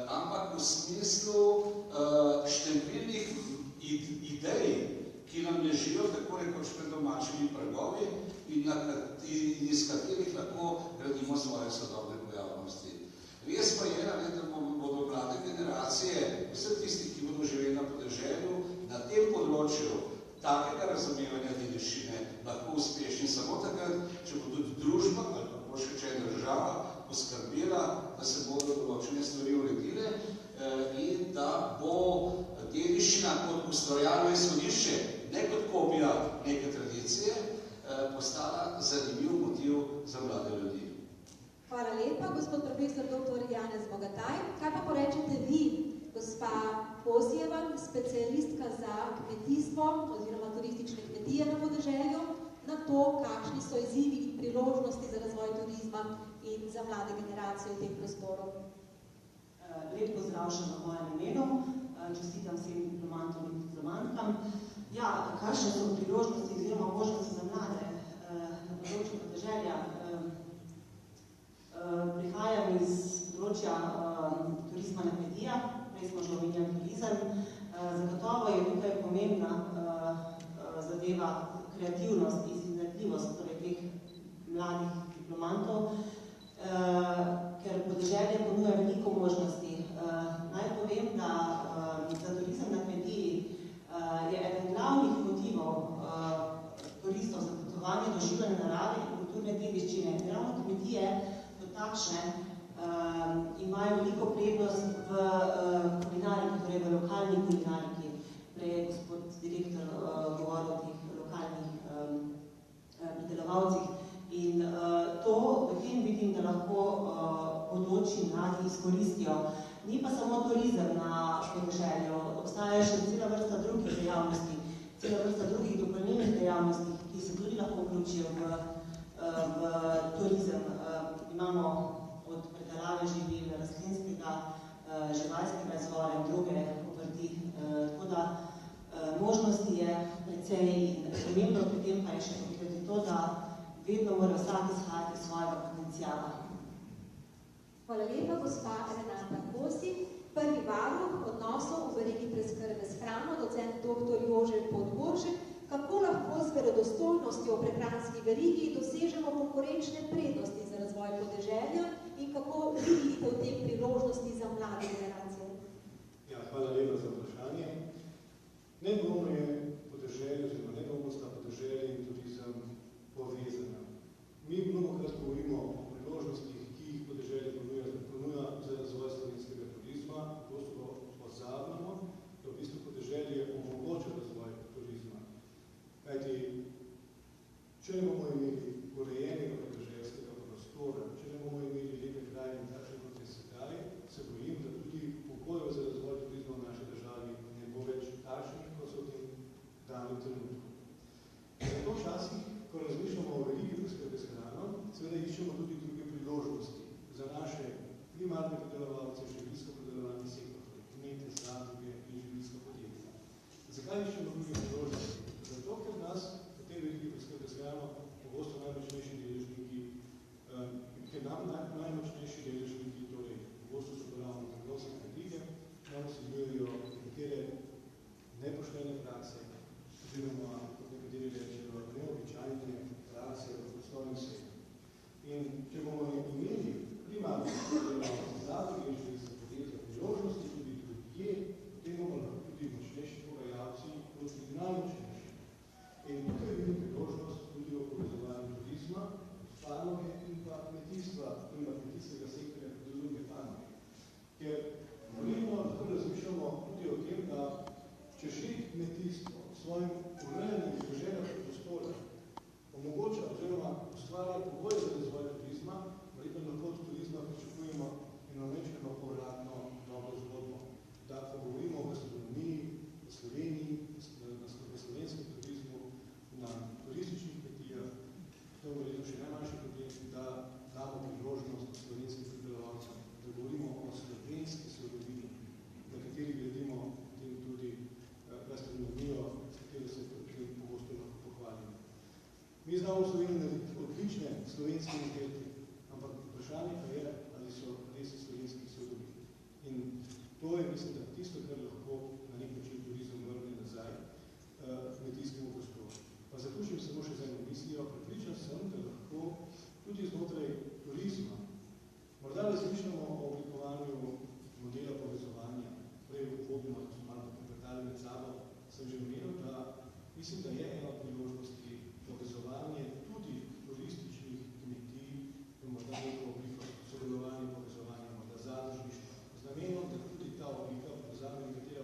S6: ampak v smislu številnih idej, ki nam ležijo tako rekoč pred domačimi pragovi in iz katerih lahko gradimo svoje sodobne pojavnosti. Res pa je, da bodo mlade generacije, vse tisti, ki bodo živeli na podeželju, na tem področju takega razumevanja dediščine lahko uspešni samo takrat, če bo tudi družba ali pa boljše, če je država poskrbela, da se bodo določene stvari uredile in da bo dediščina kot ustvarjalno izhodišče, ne kot kopija neke tradicije, postala zanimiv motiv za mlade ljudi.
S1: Hvala lepa, gospod profesor dr. Janez Bogataj. Kaj pa porečete vi, gospa Kosijeva, specialistka za kmetijstvo oziroma turistične kmetije na podeželju, na to, kakšni so izzivi in priložnosti za razvoj turizma in za mlade generacije v teh prostorov?
S7: Lep pozdrav še na mojem imenu, čestitam vsem diplomantom in diplomantkam. Ja, kakšne so priložnosti oziroma možnosti za mlade na področju podeželja? Prihajam iz področja turizma na kmetijah, prej smo že omenjali turizem. Zagotovo je tukaj pomembna zadeva kreativnost in iznajdljivost torej teh mladih diplomantov, ker podeželje ponuja veliko možnosti. Naj povem, da za turizem na kmetiji je eden glavnih motivov turistov za potovanje, doživljanje narave in kulturne dediščine. Ravno kmetije kot takšne imajo veliko prednost v kulinariki, torej v lokalni kulinariki. Prej je gospod direktor govoril o teh lokalnih pridelovalcih. In to v tem vidim, da lahko bodoči mladi izkoristijo. Ni pa samo turizem na podeželju, obstaja še cela vrsta drugih dejavnosti, cela vrsta drugih dopolnilnih dejavnosti, ki se tudi lahko vključijo v turizem. Imamo od predelave živil, rastlinskega, živalskega izvora in druge obrti. Tako da možnosti je precej in pomembno pri tem pa je še povedati to, da vedno mora vsak izhajati iz svojega potenciala.
S1: Hvala lepa, gospa Renata Kosi. Prvi varuh odnosov v verigi preskrbe s hrano, docent dr. Jože Podgoršek. Kako lahko z verodostojnostjo v prehranski verigi dosežemo konkurenčne prednosti za razvoj podeželja in kako vi vidite v tem priložnosti za mlade generacije?
S2: Ja, hvala lepa za vprašanje. Nedvomno je podeželje, oziroma nedvomno sta podeželje in turizem povezana. Mi mnogokrat govorimo o priložnostih, ki jih podeželje ponuja za razvoj slovenskega turizma, ko pozabljamo, da v bistvu podeželje omogoča razvoj turizma. Kajti, če ne bomo imeli urejenega podeželskega prostora, če ne bomo imeli lepe krajine, takšne kot je sedaj, se bojim, da tudi pogojev za razvoj turizma v naši državi ne bo več takšnih, kot so v tem danem trenutku. Zato včasih, ko razmišljamo o verigi preskrbe s hrano, seveda iščemo tudi druge priložnosti za naše primarne predelovalce, živilsko-predelovalni sektor, torej kmete, zadruge in živilska podjetja. Zakaj iščemo druge priložnosti? Zato, ker nas v tej verigi preskrbe s hrano pogosto slovenske surovine, na kateri gradimo potem tudi gastronomijo, s katero se pogosto lahko pohvalimo. Mi znamo v Sloveniji narediti odlične slovenske izdelke, ampak vprašanje pa je, ali so res slovenskih surovin. In to je, mislim, da tisto, kar lahko na nek način turizem vrne nazaj kmetijskemu prostoru. Pa zaključim samo še z eno mislijo. Pripričan sem, da lahko tudi znotraj turizma morda razmišljamo o oblikovanju modela povezovanja. Prej v uvodno smo malo poklepetali med sabo, sem že omenil, da mislim, da je ena od priložnosti povezovanje tudi turističnih kmetij v morda neko obliko sodelovanja, povezovanja, morda zadružništva, z namenom, da tudi ta oblika povezave nekatere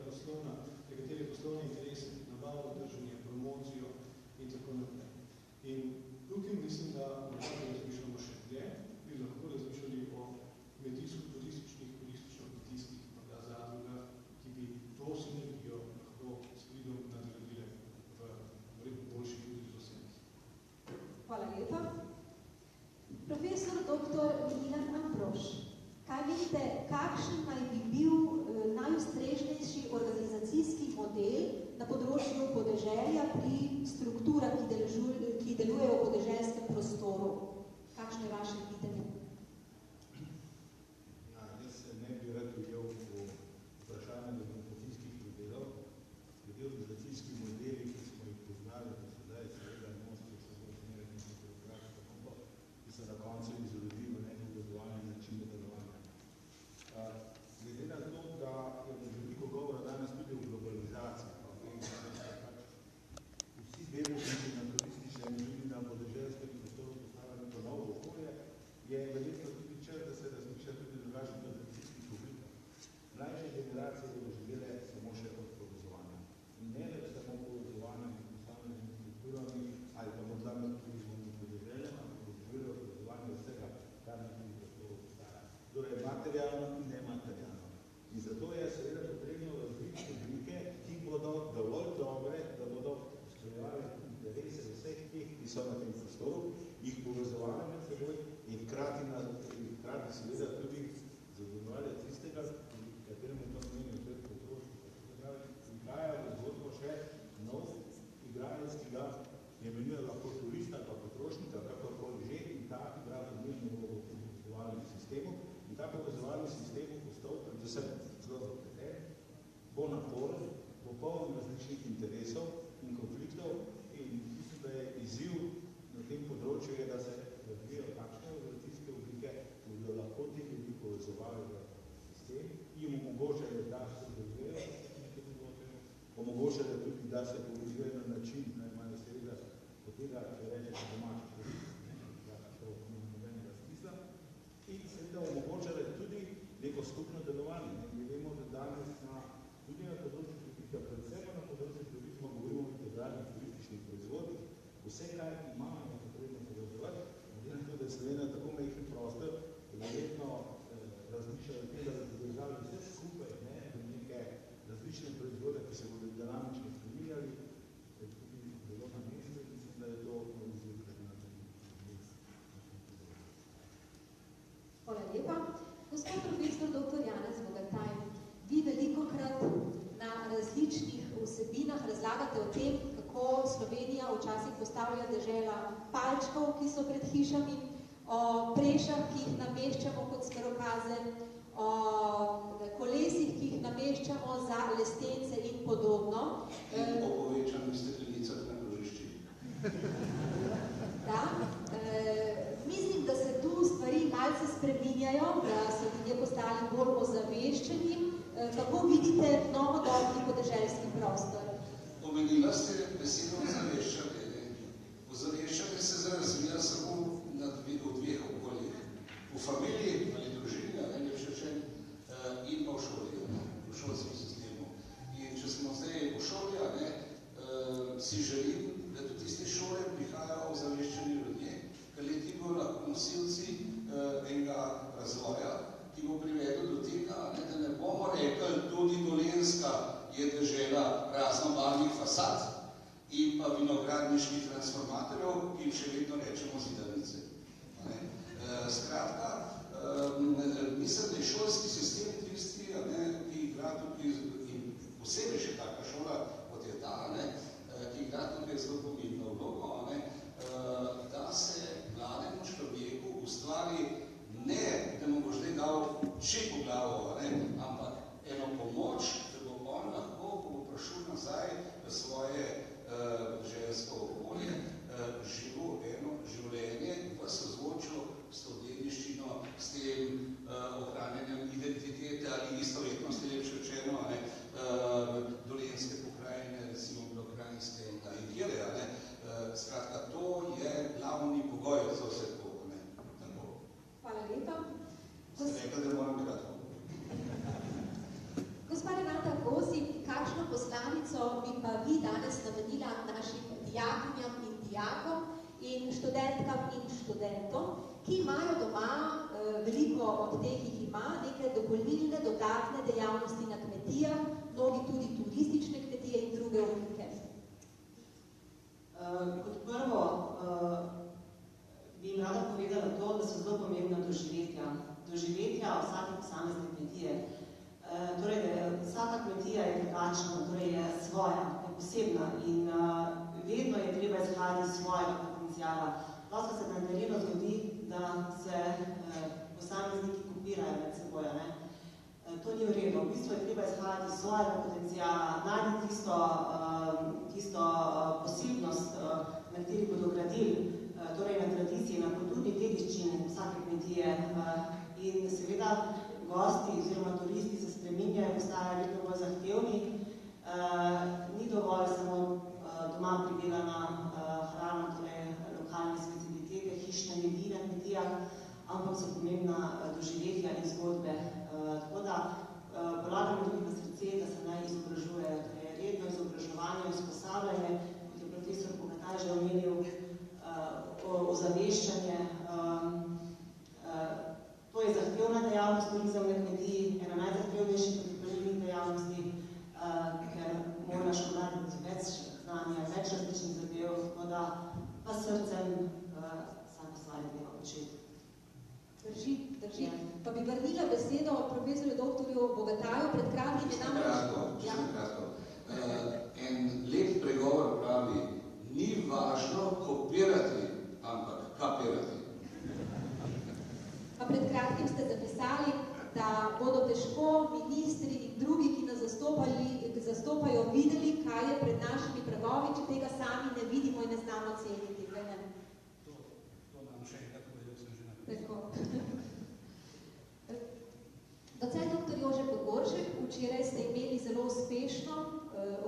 S2: poslovne interese, nabavo, drženje, promocijo in tako naprej. In tukaj mislim, da morda razmišljamo še dlje, bi lahko razmišljali o kmetijsko-turističnih, turistično-kmetijskih morda zadrugah, ki bi to sinergijo lahko s pridom nadgradile v boljši tudi z vsem.
S1: Hvala lepa. Profesor dr. Milan Ambrož, kaj vidite, kakšen naj bi bil najustrežnejši organizacijski model na področju podeželja pri strukturah, ki delujejo v podeželskem prostoru? Kakšno je vaše videnje?
S8: Jaz se ne bi rad ujel v vprašanje organizacijskih modelov. Glede organizacijskih modeli, ki smo jih poznali, da sedaj seveda nosijo seboj zmeraj nekaj birokratsko kombo, ki se na koncu izrodi v nekaj vizualni način delovanja. Glede na to, da je veliko govora danes tudi o globalizaciji, vsi deležniki na turističnem in tudi na podeželskem prostoru postavljajo neko novo okolje, je verjetno tudi čas, da se razmišlja tudi drugačnih organizacijskih oblikah. Mlajše generacije bodo želele samo še od povezovanja. In ne več samo povezovanja med posameznimi strukturami ali pa morda med turizmom in podeželjem, ampak želijo povezovanje vsega, kar na tem prostoru postaja. Torej materialno in nematerialno. In zato je seveda potrebno različne oblike, ki bodo dovolj dobre, da bodo ustrojevali interese vseh teh, ki so na tem prostoru, jih povezovali med seboj in hkrati seveda tudi zadovoljevali tistega, kateremu to pomeni svet potrošnika. Prihaja v zgodbo še nov igralec, ki ga imenuje lahko turista pa potrošnika, kakorkoli že, in ta igra pomembno vlogo v povezovalnem sistemu. In ta povezovalni sistem postal predvsem zelo zapleten, bo naporen, bo poln različnih interesov in konfliktov in mislim, da je izziv na tem področju je, da se razvijajo takšne organizacijske oblike, ki bodo lahko te ljudi povezovali v sistem, jim omogočajo, da se razvijajo, omogočajo tudi, da se povezujejo na način, najmanj seveda od tega, če rečete domači turist, da to nima nobenega smisla, in seveda omogočajo tudi neko skupno delovanje. Mi vemo, da danes tudi na področju turizma, predvsem na področju turizma govorimo o integralnih turističnih proizvodih. Vse, kar imamo, je potrebno povezovati. Glede na to, da je Slovenija tako majhen prostor, da verjetno razmišljajo o tem, da bi zadržali vse skupaj, neke različne proizvode, ki se bodo dinamično spreminjali, tudi zelo na mestu, in mislim, da je to izziv, ki na tem.
S1: Hvala lepa. Gospod profesor dr. Janez Bogataj, vi velikokrat na različnih vsebinah razlagate o tem, kako Slovenija včasih postavlja dežela palčkov, ki so pred hišami, o prešah, ki jih nameščamo kot smerokaze, o kolesih, ki jih nameščamo za lestence in podobno.
S6: In o povečanih steklenicah na krožiščih.
S1: Da. Mislim, da se tu stvari malce spreminjajo, da so ljudje postali bolj ozaveščeni. Kako vidite novodobni podeželski prostor?
S6: Omenila ste besedo ozaveščanje. Ozaveščanje se zdaj razvija samo v dveh okoljih. V familiji ali družini, najlepše rečeno, in pa v šoli, v šolskem sistemu. In če smo zdaj v šoli, si želim, da do tiste šole prihajajo ozaveščeni ljudje, ker ti bodo lahko nosilci enega razvoja, ki bo privedel do tega, da ne bomo rekli, tudi Dolenjska je dežela raznobarvnih fasad in pa vinogradniških transformatorjev, ki jim še vedno rečemo zidanice. Skratka, mislim, da je šolski sistem Sem rekel, da moram kratko.
S1: Gospa Renata Gozi, kakšno poslanico bi pa vi danes namenila našim dijakinjam in dijakom in študentkam in študentom, ki imajo doma, veliko od teh jih ima, neke dopolnilne, dodatne dejavnosti na kmetijah, mnogi tudi turistične kmetije in druge oblike?
S7: Kot prvo bi jim rada povedala to, da so zelo pomembna doživetja. Doživetja vsake posamezne kmetije. Torej, vsaka kmetija je drugačna, torej je svoja, je posebna in vedno je treba izhajati iz svojega potencijala. Lahko se na terenu zgodi, da se posamezniki kopirajo med seboj. To ni v redu. V bistvu je treba izhajati iz svojega potencijala, najti tisto posebnost, na kateri bodo gradili, torej na tradiciji, na kulturni dediščini vsake kmetije. In seveda gosti oziroma turisti se spreminjajo, postajajo vedno bolj zahtevni. Ni dovolj samo doma pridelana hrana, torej lokalne specialitete, hišne jedi na kmetijah, ampak so pomembna doživetja in zgodbe. Tako da polagamo tudi v srce, da se naj izobražujejo, torej redno izobraževanje, usposabljanje, kot je profesor Bogataj že omenil, ozaveščanje. To je zahtevna dejavnost turizem na kmetiji, ena najzahtevnejših poljoprivrednih dejavnosti, ker mora školariti več znanja, več različnih zadev, tako da pa srcem vsako stvar je treba početi.
S1: Drži. Pa bi vrnila besedo profesorju doktorju Bogataju, pred kratkim je namreč...
S6: Kratko. En lep pregovor pravi, ni važno kopirati, ampak kapirati.
S1: Pa pred kratkim ste zapisali, da bodo težko ministri in drugi, ki nas zastopajo, videli, kaj je pred našimi pragovi, če tega sami ne vidimo in ne znamo ceniti.
S9: To nam še enkrat povedal, sem že naprej.
S1: Tako. Docent dr. Jože Podgoršek, včeraj ste imeli zelo uspešno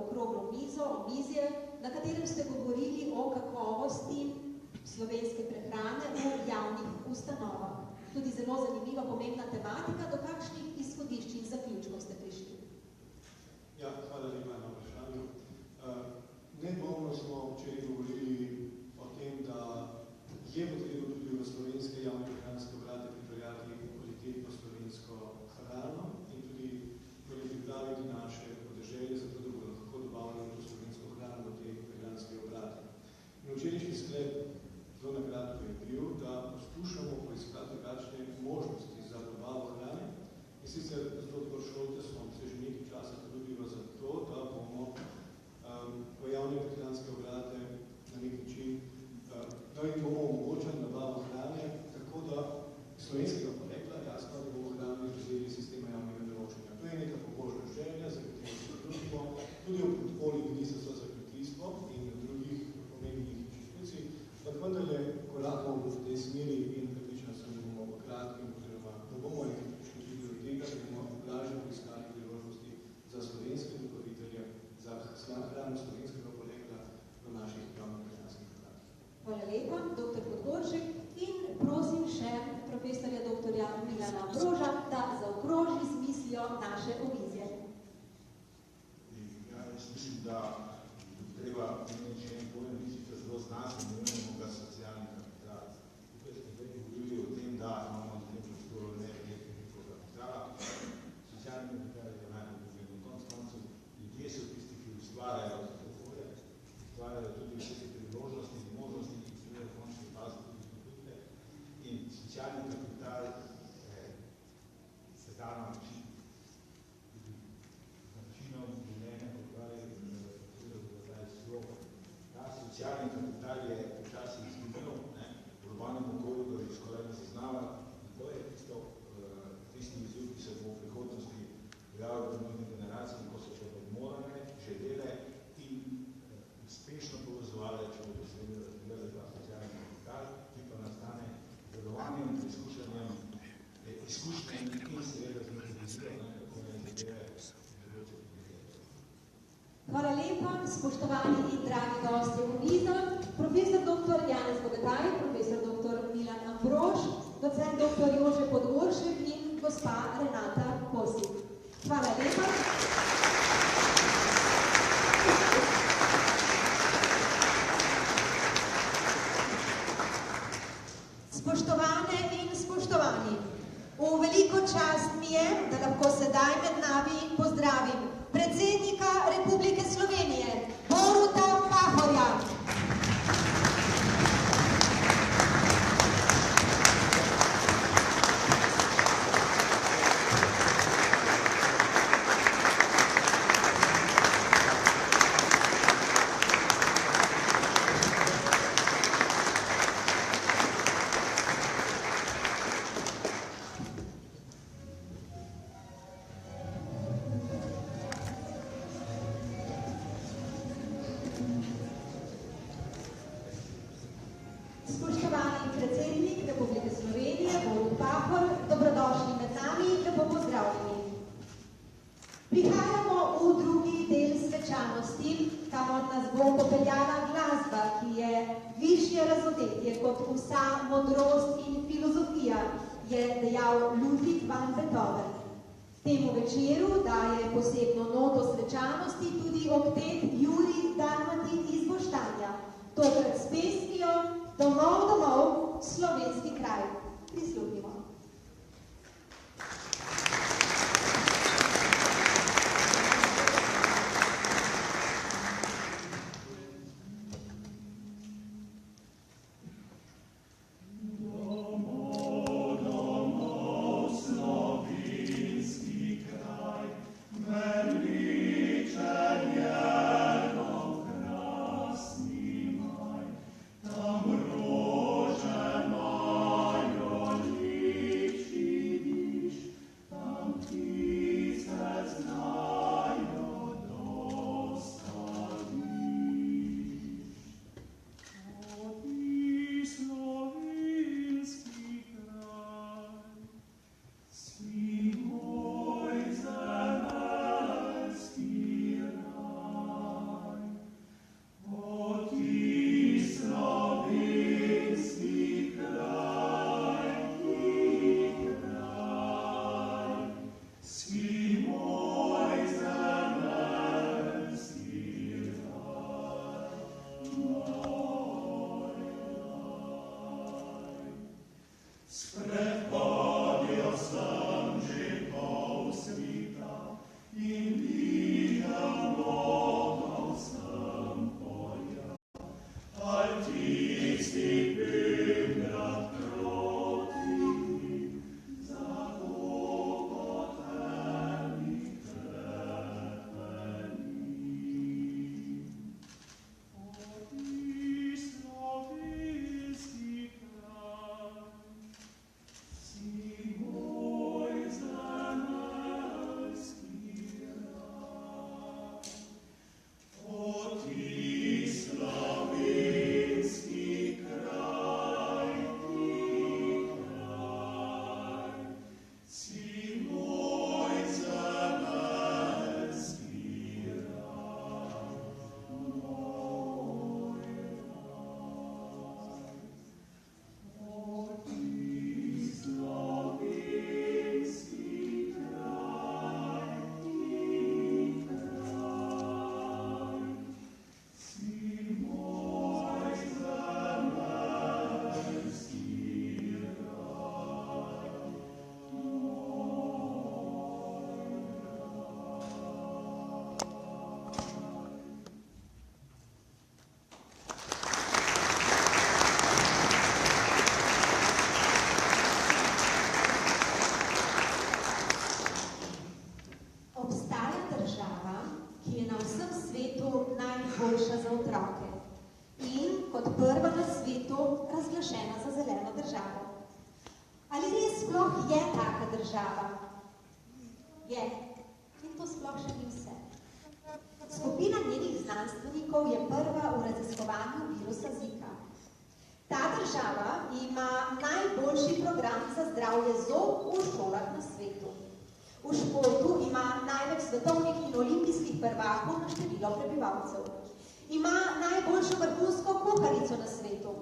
S1: okroglo mizo, omizje, na katerem ste govorili o kakovosti slovenske prehrane v javnih ustanovah. Tudi zelo zanimiva, pomembna tematika, do kakšnih izhodišč in zaključkov ste prišli?
S2: Ja, hvala lepa na vprašanju. Nedvomno smo včeraj govorili o tem, da je potrebno tudi v slovenske javne prehranske obrate pripeljati kvalitetno slovensko hrano in tudi pripraviti naše podeželje, zato da bodo lahko dobavljali to slovensko hrano v te prehranske obrate. In včerajšnji sklep zelo nakratko je bil, da poskušamo poiskati drugačne možnosti za dobavo hrane. In sicer z dr. Šoltesom se že nekaj časa trudimo za to, da bomo v javne prehranske obrate na nek način, da jim bomo omogočali nabavo hrane, tako da slovenskega porekla, jasno, da bomo hrano izvzeli sistema javnega naročanja. To je neka pobožna želja, za katero se trudimo, tudi v podpori Ministrstva za kmetijstvo in drugih pomembnih inštitucij, da vendarle korakov v tej smeri in prepričan sem, da bomo v kratkem, oziroma da bomo prišli do tega, da bomo lažje poiskali priložnosti za slovenske dobavitelje, za hrano slovenskega porekla v naših javnih prehranskih obratih.
S1: Hvala lepa, dr. Podgoršek, in prosim še profesorja dr. Milana Ambroža, da zaokroži z mislijo naše omizje.
S8: Ja, jaz mislim, da treba imeti še en pojem, mislite zelo znanstveno, imenujemo ga socialni kapital. Tukaj smo zdaj govorili o tem, da imamo na tem prostoru nekaj kapitala. Socialni kapital je najbolj pomembno. Konec koncev, ljudje so tisti, ki ustvarjajo okolje, ustvarjajo tudi vse te priložnosti in možnosti, ki seveda v končni fazi tudi izgubite. In socialni kapital se da naučiti. Načinom življenja, kot pravi ta socialni kapital je včasih izgubil, v urbanem okolju, da je skoraj ne zaznava. In to je tisti izziv, ki se bo v prihodnosti pojavil v mnogih generacijah, ko so še podmorane, želele in uspešno povezovale, če bodo seveda razvijali ta socialni kapital, ki pa nastane z delovanjem, preizkušanjem, izkušnjem in seveda z metodizijo, kako ne zadeve bodoče prihodnosti.
S1: Hvala lepa, spoštovani in dragi gostje omiza, profesor dr. Janez Bogataj, profesor dr. Milan Ambrož, docent dr. Jože Podgoršek in gospa Renata Kosik. Hvala lepa. Spoštovane in spoštovani, v veliko čast mi je, da lahko sedaj med nami pozdravim predsednika Republike Slovenije, Boruta Pahorja. Temu večeru daje posebno noto srečanosti tudi oktet Jurij Dalmatin iz Boštanja, tokrat s pesmijo Domov, domov, slovenski kraj. Prisluhnimo. Prvakov na število prebivalcev. Ima najboljšo vrhunsko kuharico na svetu.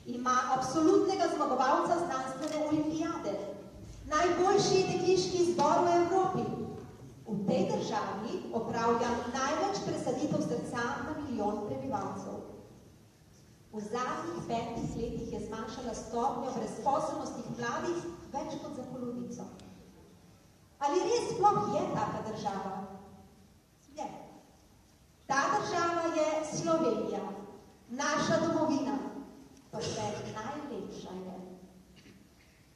S1: Ima absolutnega zmagovalca znanstvene olimpijade. najboljši dekliški zbor v Evropi. V tej državi opravlja največ presaditev srca na milijon prebivalcev. V zadnjih 5 letih je zmanjšala stopnjo brezposelnosti mladih več kot za polovico. Ali res sploh je taka država? Je. Ta država je Slovenija, naša domovina, pa še najlepša je.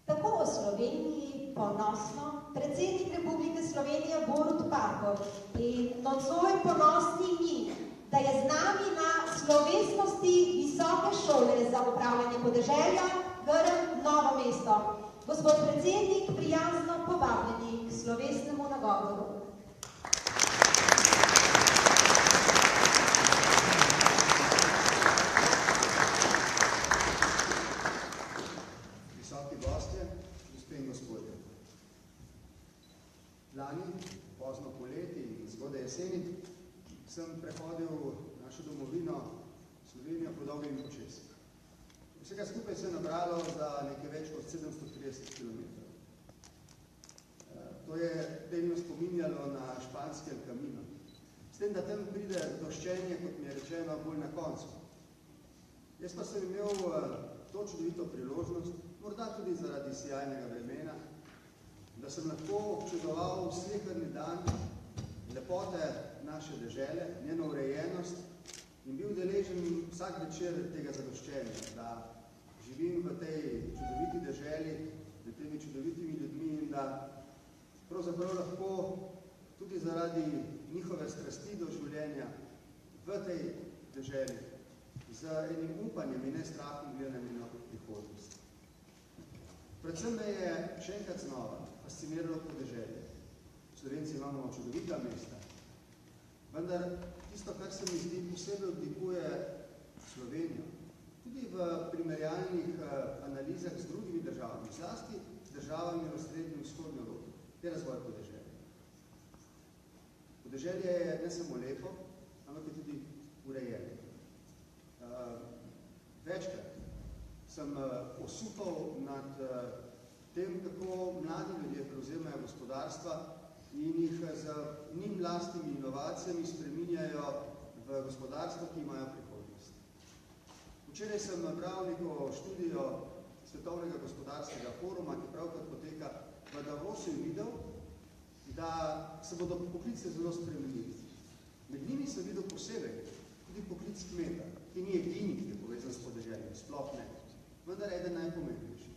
S1: Tako o Sloveniji ponosno predsednik Republike Slovenije Borut Pahor in nocoj ponosni mi, da je z nami na slovesnosti Visoke šole za upravljanje podeželja Grm Novo mesto. Gospod predsednik, prijazno povabljeni k slovesnemu nagovoru.
S10: Lani, pozno poleti in zgodaj jeseni, sem prehodil našo domovino Slovenijo po dolgem in počes. Vsega skupaj se je nabralo za nekaj več kot 730 km. To je delno spominjalo na španski El Camino. S tem, da tam pride doščenje, kot mi je rečeno, bolj na koncu. Jaz pa sem imel to čudovito priložnost, morda tudi zaradi sjajnega vremena, da sem lahko občudoval sleherni dan, lepote naše dežele, njeno urejenost in bil deležen vsak večer tega zadoščenja, da živim v tej čudoviti deželi, med temi čudovitimi ljudmi in da pravzaprav lahko tudi zaradi njihove strasti do življenja v tej deželi z enim upanjem in ne strahom gledanjem na prihodnost. Predvsem me je še enkrat znova fasciniralo podeželje. Slovenci imamo čudovita mesta, vendar tisto, kar se mi zdi posebej odlikuje Slovenijo, tudi v primerjalnih analizah z drugimi državami, zlasti z državami v srednji in vzhodni Evropi, je razvoj podeželja. Podeželje je ne samo lepo, ampak je tudi urejeno. Večkrat sem osupal nad tem, kako mladi ljudje prevzemajo gospodarstva in jih z njim lastnimi inovacijami spreminjajo v gospodarstvo, ki imajo prihodnost. Včeraj sem bral neko študijo Svetovnega gospodarskega foruma, ki pravkar poteka v Davosu, in videl, da se bodo poklice zelo spremenili. Med njimi sem videl posebej tudi poklic kmeta, ki ni edini, ki je povezan s podeželjem, sploh ne, vendar eden najpomembnejši.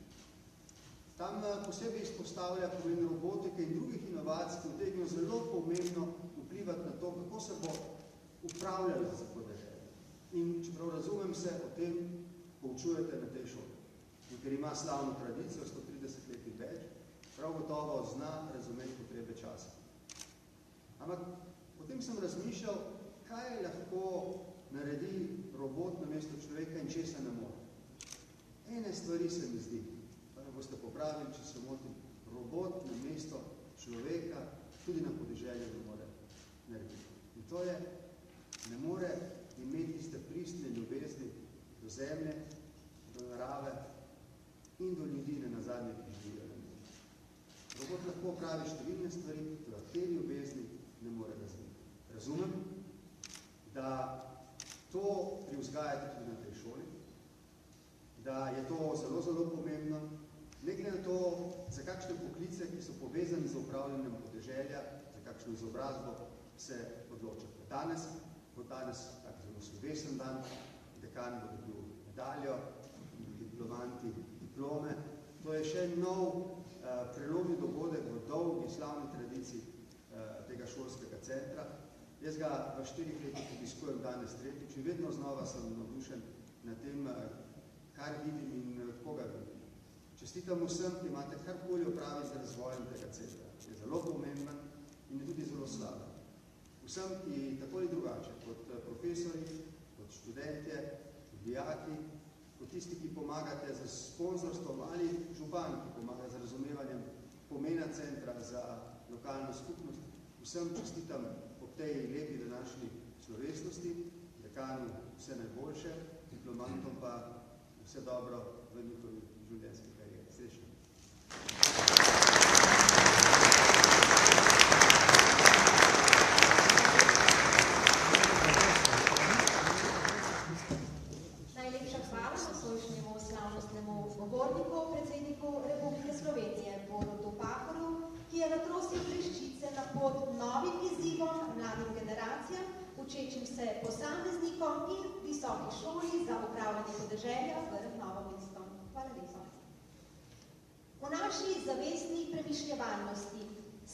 S10: Tam posebej izpostavlja pomen robotike in drugih inovacij, ki utegnejo zelo pomembno vplivati na to, kako se bo upravljalo za podeželje. In čeprav razumem se, o tem poučujete na tej šoli. In ker ima slavno tradicijo, 130 let in več, prav gotovo zna razumeti potrebe časa. Ampak potem sem razmišljal, kaj lahko naredi robot namesto človeka in česa ne more. Ene stvari se mi zdi, pa ne boste popravili, če se motim, robot namesto človeka tudi na podeželju ne more narediti. In to je, ne more imeti tiste pristne ljubezni do zemlje, do narave in do ljudi, ne nazadnje, ki živijo na njih. Robot lahko pravi številne stvari, da te ljubezni ne more razviti. Razumem, da to privzgajate tudi na tej šoli, da je to zelo, zelo pomembno, ne glede na to, za kakšne poklice, ki so povezani z upravljanjem podeželja, za kakšno izobrazbo se odločate. Danes tak zelo slovesen dan, dekan bo dobil medaljo, diplomanti diplome. To je še nov prelomni dogodek v dolgi slavni tradiciji tega šolskega centra. Jaz ga v 4 letih obiskujem danes tretjič in vedno znova sem navdušen na tem, kar vidim in koga vidim. Čestitam vsem, ki imate karkoli opraviti z razvojem tega centra. Je zelo pomemben in je tudi zelo slaben. Vsem, ki tako ali drugače, kot profesori, kot študentje, kot dijaki, kot tisti, ki pomagate z sponzorstvom ali župan, ki pomaga z razumevanjem pomena centra za lokalno skupnost, vsem čestitam ob tej lepi današnji slovesnosti, dekanu vse najboljše, diplomantom pa vse dobro v njihovi življenjski karieri. Srečno.
S1: sogovorniku, predsedniku Republike Slovenije, Borutu Pahorju, ki je natrosil bleščice na pot novim izzivom, mladim generacijam, učečim se posameznikom in visoki šoli za upravljanje podeželja v Novo mesto. Hvala lepa. V naši zavestni premišljevalnosti,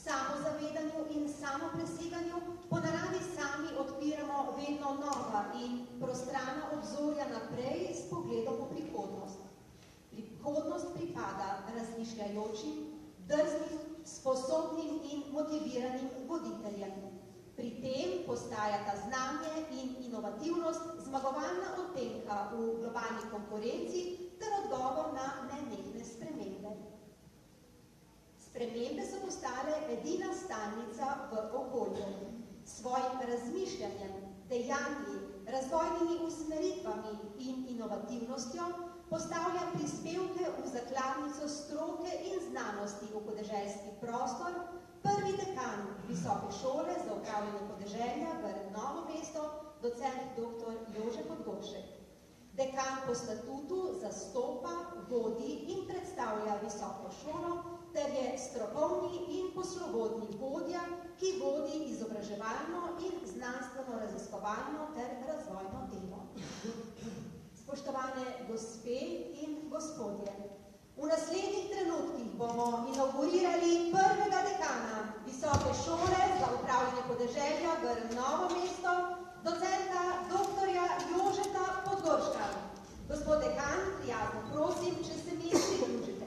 S1: samozavedanju in samopreseganju po naravi sami odpiramo vedno nova in prostrana obzorja naprej s pogledom v prihodnost. Prihodnost pripada razmišljajočim, drznim, sposobnim in motiviranim voditeljem. Pri tem postajata znanje in inovativnost zmagovalna odtenka v globalni konkurenci ter odgovor na nenehne spremembe. Spremembe so postale edina stalnica v okolju. Svojim razmišljanjem, dejanji, razvojnimi usmeritvami in inovativnostjo postavlja prispevke v zakladnico stroke in znanosti v podeželski prostor, prvi dekan Visoke šole za upravljanje podeželja v Novo mesto, docent dr. Jože Podgoršek. Dekan po statutu zastopa, vodi in predstavlja Visoko šolo, ter je strokovni in poslovodni vodja, ki vodi izobraževalno in znanstveno-raziskovalno ter razvojno delo. Spoštovane gospe in gospodje, v naslednjih trenutkih bomo inaugurirali prvega dekana Visoke šole za upravljanje podeželja v Novo mesto, docenta dr. Jožeta Podgorška. Gospod dekan, prijazno prosim, če se mi pridružite.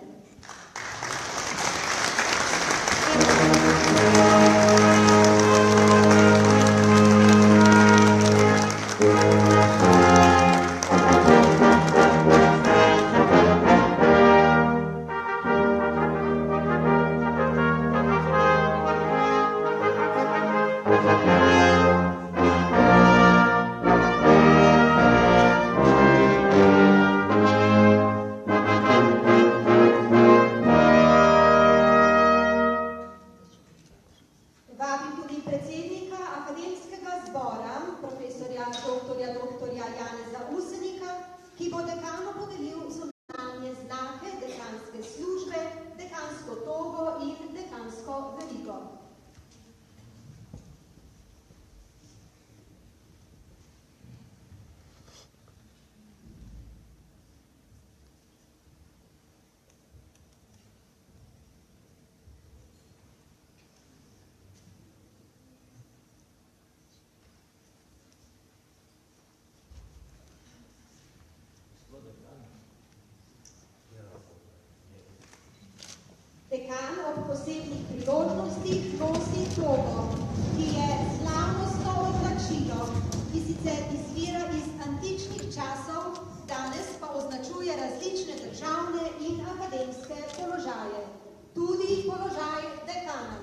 S1: Dekan ob posebnih priložnostih nosi togo, ki je slavnostno oblačilo, ki sicer izvira iz antičnih časov, danes pa označuje različne državne in akademske položaje, tudi položaj dekana.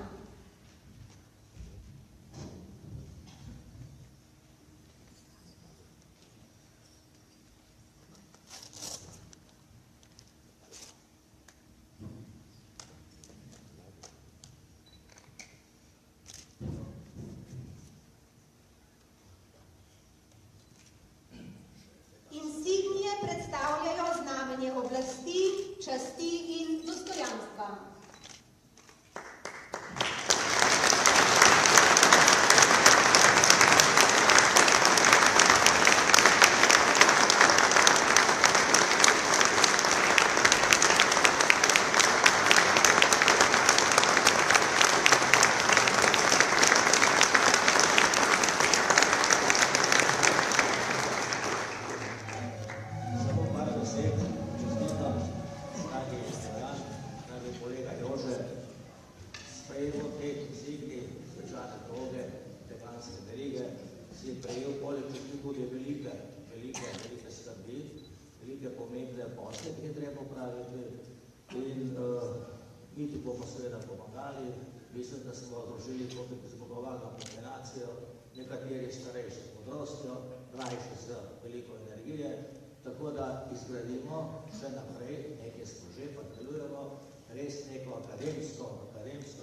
S1: Predstavljajo znamenje oblasti, časti in dostojanstva.
S11: Mislim, da smo odložili tudi zmagovalno kombinacijo, nekateri starejši z modrostjo, mlajši z veliko energije, tako da izgradimo še naprej, nekaj smo že, pa delujemo, res neko akademsko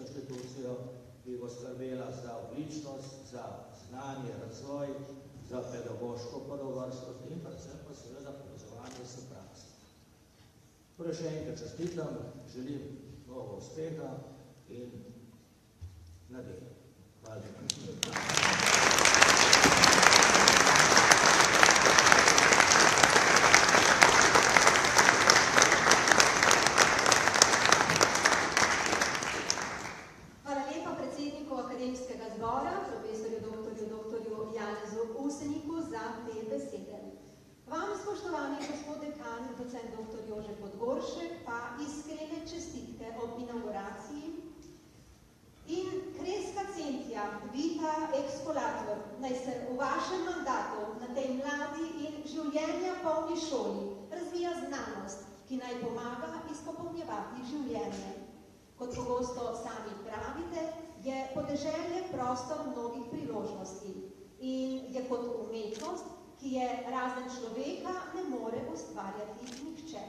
S11: inštitucijo, ki bo skrbela za odličnost, za znanje, razvoj, za pedagoško prvovrstnost in predvsem pa seveda povezovanje s prakso. Torej še enkrat čestitam, želim mnogo uspeha in na delo. Hvala.
S1: Hvala lepa predsedniku Akademskega zbora, profesorju doktorju Janezu Useniku za te besede. Vam, spoštovani gospod dekan, docent dr. Jože Podgoršek, pa iskrene čestitke ob inauguraciji in kreska centija vita ekskolator naj se v vašem mandatu na tej mladi in življenja polni šoli razvija znanost, ki naj pomaga izpopolnjevati življenje. Kot pogosto sami pravite, je podeželje prostor mnogih priložnosti in je kot umetnost, ki je razen človeka ne more ustvarjati nihče.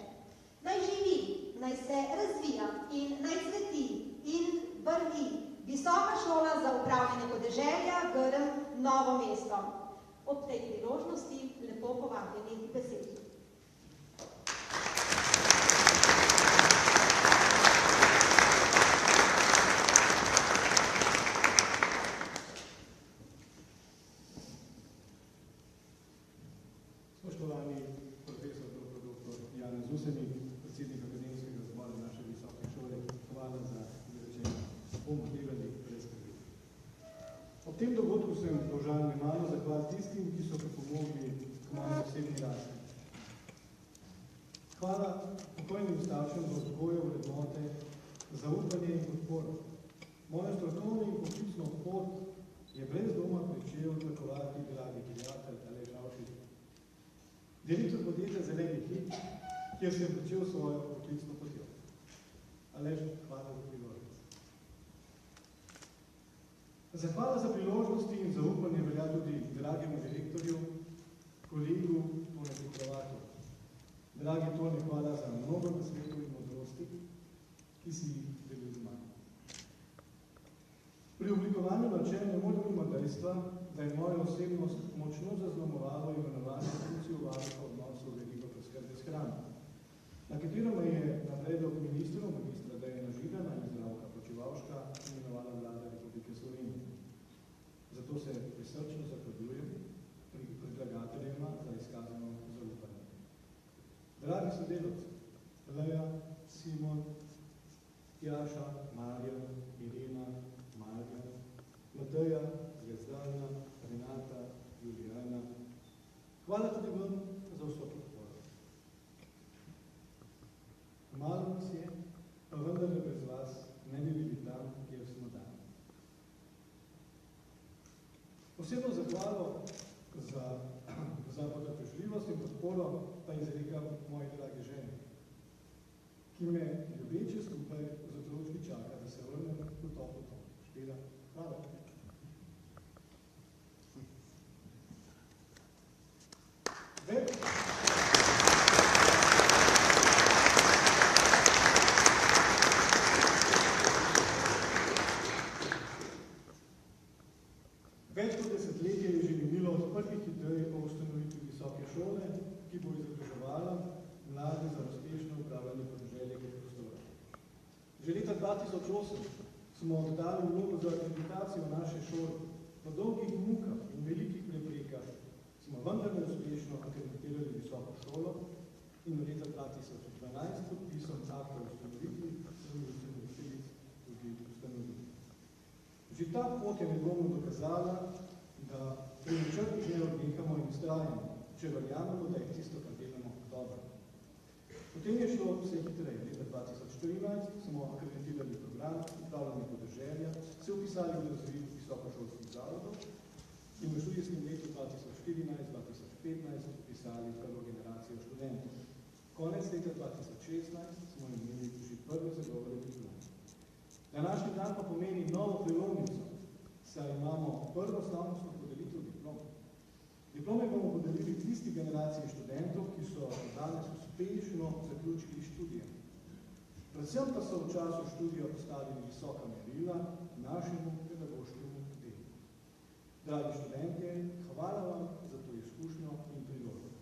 S1: Naj živi, naj se razvija in naj cveti in vrvi Visoka šola za upravljanje podeželja Grm Novo mesto. Ob tej priložnosti lepo povabljeni k besedi.
S2: Spoštovani profesor dr. Janez Usenik, predsednik Akademskega zbora naše visoke šole, hvala za izrečen pomotivani predstavitev. Ob tem dogodku sem dolžan nemalo zahvaliti tistim, ki so pripomogli k moji osebni rasti. Hvala pokojnim staršem za vzgojo, vrednote, zaupanje in podporo. Mojo strokovno in poklicno pot je brez doma pričel tlakovati dragi prijatelj Aleš Avšič, direktor podjetja Zeleni hit, kjer sem počel svojo poklicno potjo. Aleš, hvala za priložnost. Zahvala za priložnosti in zaupanje velja tudi dragemu direktorju, kolegu Tonetu Kravatu. Dragi Tone, hvala za mnogo nasvetov in modrosti, ki si jih delil z mano. Pri oblikovanju načel ne morem mimo dejstva, da je moja osebnost močno zaznamovalo imenovanje funkcijo varuha odnosov verigo preskrbe s hrano, na katero me je na predlog ministrov, magistra Dejana Židana in Zdravka Počivalška imenovala vlada Republike Slovenije. Zato se prisrčno zahvaljujem predlagateljema za izkazano zaupanje. Dragi sodelavci, Leja, Simon, Jaša, Marja, Irena, Marja, Mateja, Zvezdana, Renata, Julijana. Hvala tudi vam za vso podporo. Malo nas je, pa vendar brez vas ne bi bili tam, kjer smo danes. Posebno zahvalo za potrpežljivost in podporo pa izrekam moji dragi ženi, ki me ljubeče skupaj z otročki čaka, da se vrnem v toplo tom. Špela, hvala. Več kot desetletje je že minilo od prvih idej o ustanovitvi visoke šole, ki bo izobraževala mlade za uspešno upravljanje podeželja prostora. Že leta 2008 smo oddali vlogo za akreditacijo naše šole. Po dolgih mukah in velikih preprekah smo vendarle uspešno akreditirali visoko šolo in v leta 2012 podpisom akta o ustanovitvi ustanoviteljic tudi ustanovili. Že ta pot je nedvomno dokazala, da pri načrtih ne odnehamo in vztrajamo, če verjamemo, da je tisto, kar delamo, dobro. Potem je šlo vse hitreje. Leta 2014 smo akreditirali program upravljanja podeželja, se vpisali v razvid visokošolskih zavodov in v študijskem letu 2014-2015 vpisali prvo generacijo študentov. Konec leta 2016 smo imeli že prve zagovore diplome. Današnji dan pa pomeni novo prelomnico, saj imamo prvo slavnostno podelitev diplom. Diplome bomo podelili tisti generaciji študentov, ki so danes uspešno zaključili študije. Predvsem pa so v času študija postavili visoka merila našemu pedagoškemu delu. Dragi študentje, hvala vam za to izkušnjo in priložnost.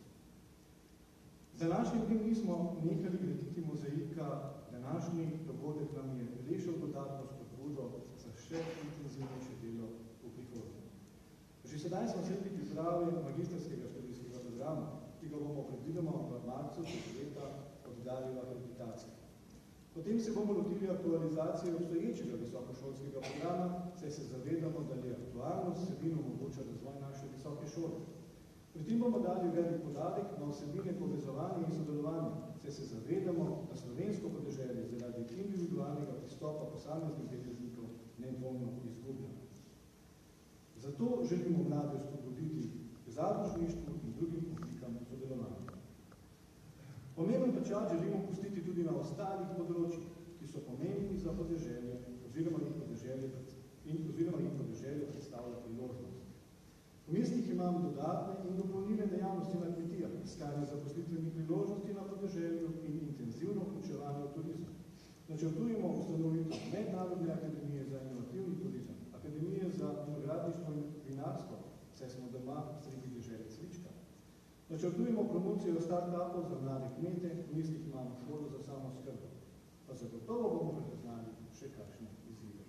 S2: Z današnjim dnem nismo nehali graditi mozaika, današnji dogodek nam je rešil dodatno spodbudo za še intenzivnejše delo v prihodnje. Že sedaj smo sredi priprave magistrskega študijskega programa, ki ga bomo predvidoma v marcu leta oddali v akreditacijo. Potem se bomo lotili aktualizacije obstoječega visokošolskega programa, saj se zavedamo, da le aktualnost vsebino omogoča razvoj naše visoke šole. Pri tem bomo dali velik podarek na vsebine povezovanja in sodelovanja, saj se zavedamo, da slovensko podeželje zaradi individualnega pristopa posameznih deležnikov nedvomno izgublja. Zato želimo mlade spodbuditi k zadružništvu in drugim oblikam sodelovanja. Pomemben pečat želimo pustiti tudi na ostalih področjih, ki so pomembni za podeželje oziroma jih podeželje predstavlja priložnost. V mislih imam dodatne in dopolnilne dejavnosti na kmetijah, iskanje zaposlitvenih priložnosti na podeželju in intenzivno vključevanje v turizem. Načrtujemo ustanovitev Mednarodne akademije za inovativni turizem, Akademije za vinogradništvo in vinarstvo, saj smo doma sredi dežele cvička. Načrtujemo promocijo start-upov za mlade kmete, v mislih imamo šolo za samooskrbo. Pa zagotovo bomo prepoznali še kakšne izzive.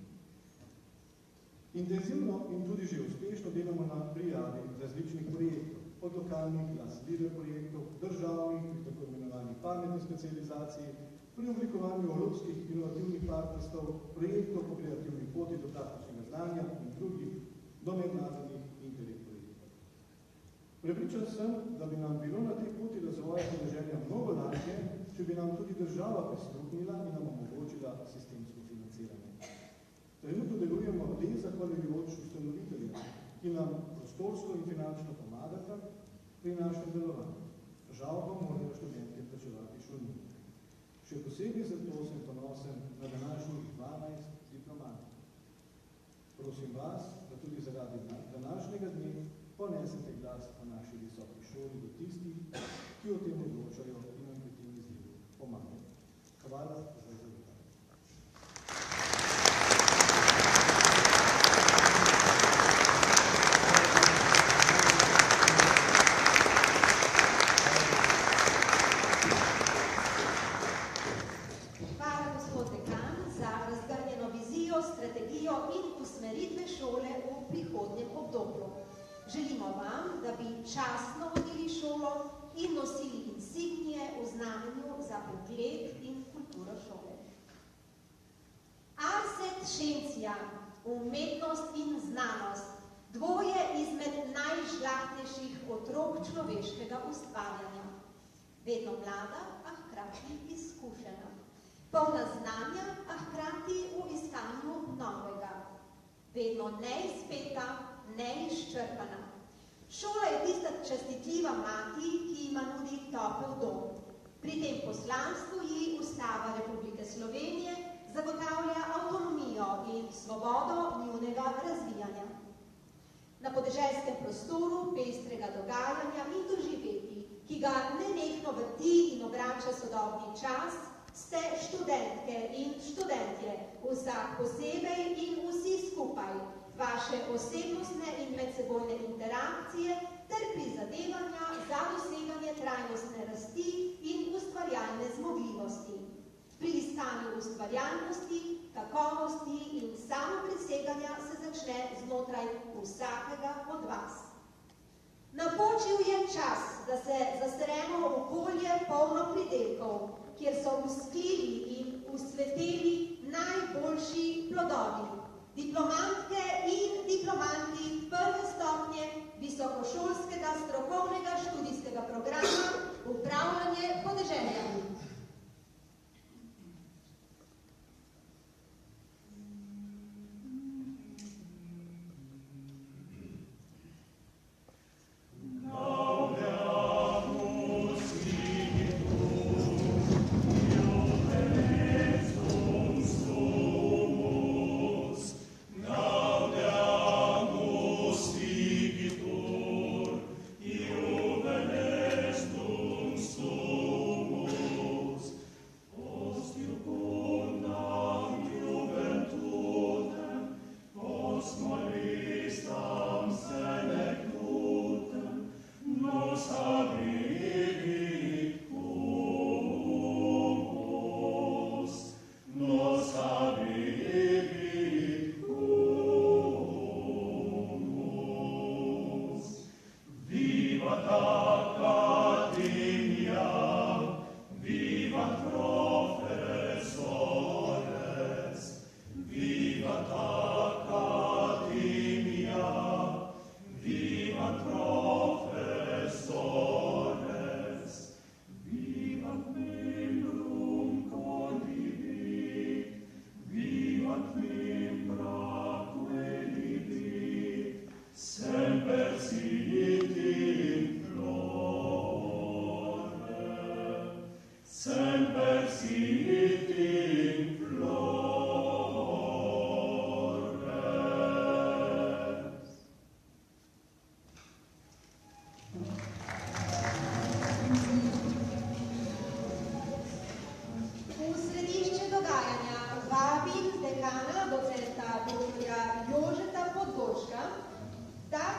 S2: Intenzivno in tudi že uspešno delamo na prijavi različnih projektov, od lokalnih glas lider projektov, državnih in tako imenovanih pametnih specializacij, pri oblikovanju evropskih inovativnih partnerstv, projektov po kreativni poti do praktičnega znanja in drugih do mednarodnih internet projektov. Prepričan sem, da bi nam bilo na tej poti razvoja podeželja mnogo lažje, če bi nam tudi država prisluhnila in nam omogočila sistemsko financiranje. Trenutno delujemo le zahvaljujoč ustanoviteljem, ki nam prostorsko in finančno pomagata pri našem delovanju. Žal pa morajo študentje plačevati šolnino. Še posebej zato sem ponosen na današnjih 12 diplomantov. Prosim vas, da tudi zaradi današnjega dne ponesete glas o naši visoki šoli do tistih, ki o tem odločajo in nam pri tem izzivu pomagajo. Hvala za zavedanje.
S1: Želimo vam, da bi častno vodili šolo in nosili insignije v znamenju za ugled in kulturo šole. Ars et scientia, umetnost in znanost, dvoje izmed najžlahtnejših otrok človeškega ustvarjanja. Vedno mlada, a hkrati izkušena. Polna znanja, a hkrati v iskanju novega. Vedno neizpeta, neizčrpana. Šola je tista častitljiva mati, ki ima nudi topel dom. Pri tem poslanstvu ji Ustava Republike Slovenije zagotavlja avtonomijo in svobodo njunega razvijanja. Na podeželskem prostoru pestrega dogajanja in doživeti, ki ga nenehno vrti in obrača sodobni čas, ste študentke in študentje, vsak posebej in vsi skupaj, vaše osebnostne in medsebojne interakcije ter prizadevanja za doseganje trajnostne rasti in ustvarjalne zmogljivosti. Pri iskanju ustvarjalnosti, kakovosti in samopriseganja se začne znotraj vsakega od vas. Napočil je čas, da se zaseremo v okolje polno pridelkov, kjer so usklili in usveteli najboljši plodovi. Diplomantke in diplomanti prve stopnje visokošolskega strokovnega študijskega programa Upravljanje podeželja.
S12: Now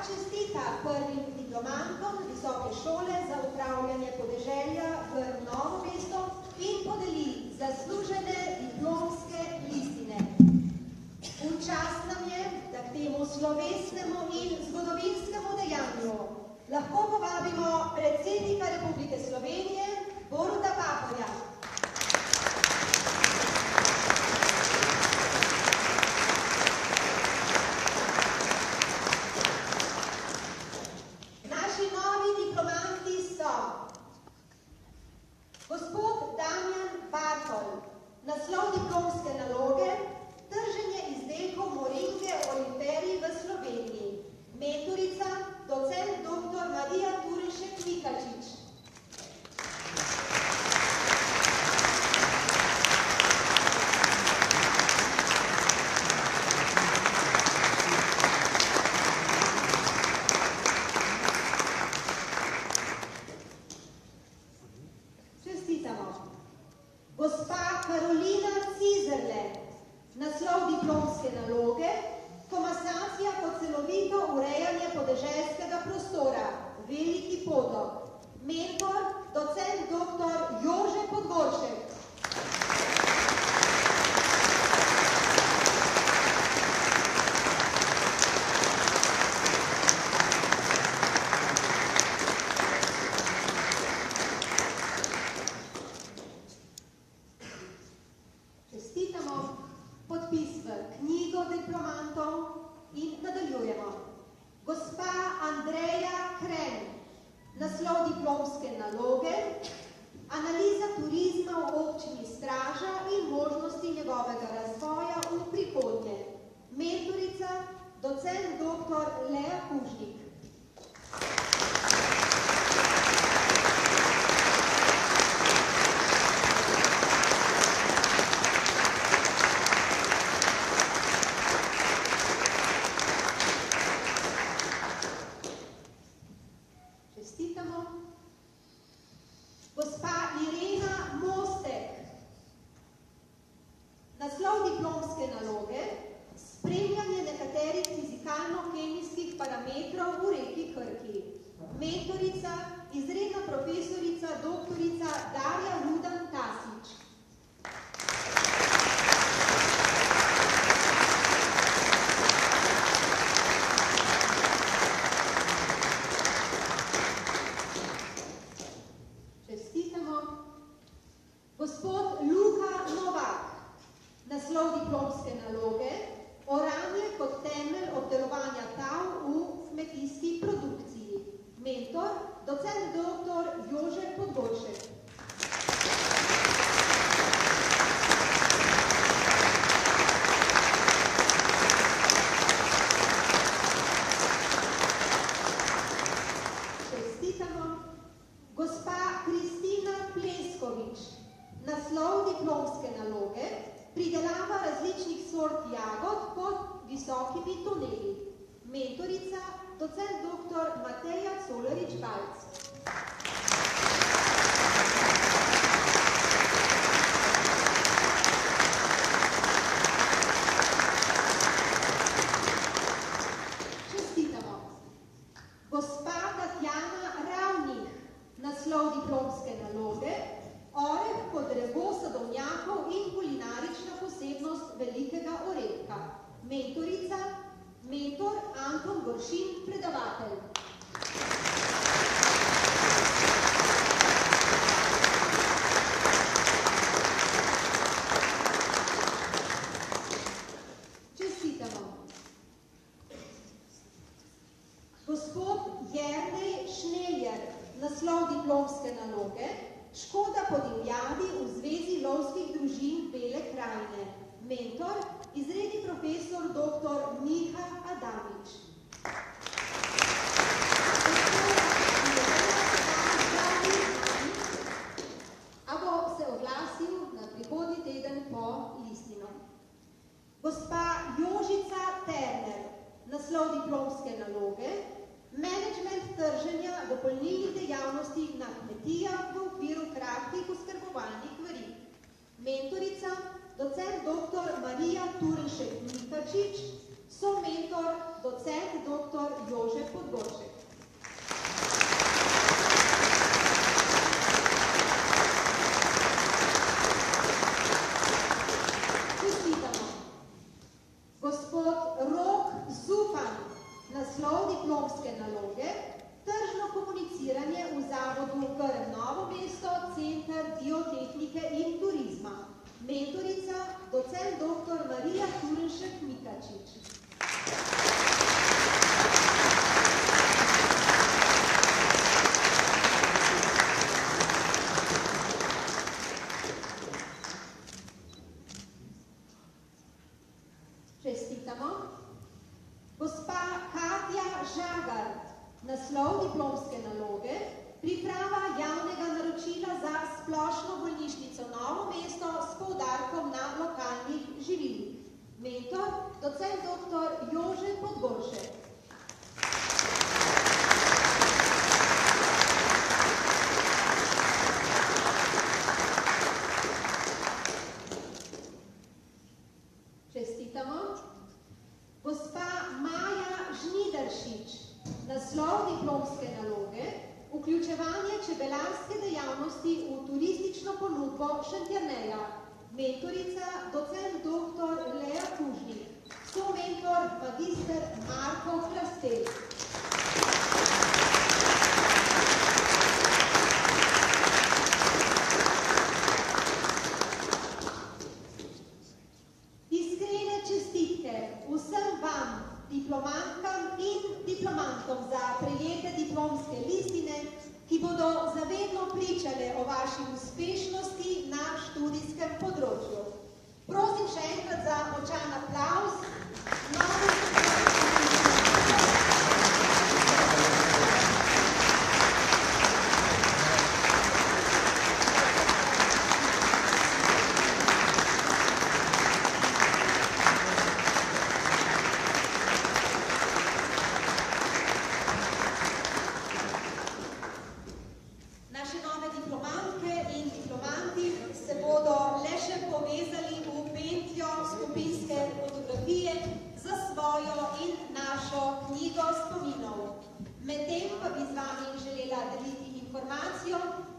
S1: čestita prvim diplomantom Visoke šole za upravljanje podeželja v Novo mesto in podeli zaslužene diplomske listine. V čast nam je, da k temu slovesnemu in zgodovinskemu dejanju lahko povabimo predsednika Republike Slovenije Boruta Pahorja. Naši novi diplomanti so gospod Damjan Bartol, naslov diplomske naloge, trženje izdelkov moringe oliferi v Sloveniji, mentorica, docent dr. Marija Turišek-Mikačič. Čestitamo. Gospa Karolina Cizerle, naslov diplomske naloge, komasacija kot celovito urejanje podeželskega prostora, Veliki Potok, mentor, docent dr. Jože Podgoršek. Čestitamo podpis v knjigo diplomantov in nadaljujemo. Gospa Andreja Kren, naslov diplomske naloge, analiza turizma v občini Straža in možnosti njegovega razvoja v prihodnje, mentorica, docent dr. Lea Kužnik. Čestitamo. Gospa Irena Mostek, naslov diplomske naloge, spremljanje nekaterih fizikalno-kemijskih parametrov v reki Krki, mentorica, izredna profesorica doktorica Darja Rudan-Tasič. Gospod Luka Novak, naslov diplomske naloge, oranje kot temelj obdelovanja tal v kmetijski produkciji, mentor, docent dr. Jože Podgoršek. Čestitamo. Gospa Kristina Pleskovič, naslov diplomske naloge, pridelava različnih sort jagod pod visokimi tuneli, mentorica, docent dr. Mateja Colarič-Balc. Čestitamo. Gospa Tatjana Ravnih, naslov diplomske naloge, oreh kot drevo sadovnjakov in kulinarična posebnost velikega orehka, mentorica, mentor Anton Goršin, predavatelj. Čestitamo. Gospod Jernej Šneljer, naslov diplomske naloge, škoda po divjadi v Zvezi lovskih družin Bele krajine, mentor, izredni profesor dr. Miha Adamič. A bo se oglasil na prihodnji teden po listino. Gospa Jožica Terner, naslov diplomske naloge, menedžment trženja dopolnilnih dejavnosti na kmetijah v okviru kratkih oskrbovalnih verig, mentorica, docent dr. Marija Turišek-Mikačič, somentor, docent dr. Jože Podgoršek. Gospod Rok Zupan, naslov diplomske naloge, tržno komuniciranje v zavodu Grm Novo mesto, Center biotehnike in turizma. Mentorica, docent dr. Marija Turenšek Mikačič. Čestitamo. Gospa Katja Žagar, naslov diplomske naloge, priprava javnega naročila za splošno bolnišnico Novo mesto s poudarkom na lokalnih živilih. Mentor, docent dr. Jože Podgoršek. Čestitamo. Gospa Maja Žnidaršič, naslov diplomske naloge, vključevanje čebelarske dejavnosti v turistično ponudbo Šentjerneja. Mentorica, docent dr. Lea Kužnik, somentor magister Marko Krastel. Iskrene čestitke vsem vam, diplomantkam in diplomantom za prejete diplomske listine, ki bodo zavedno pričale o vaši uspešnosti na študijskem področju. Prosim še enkrat za močan aplavz.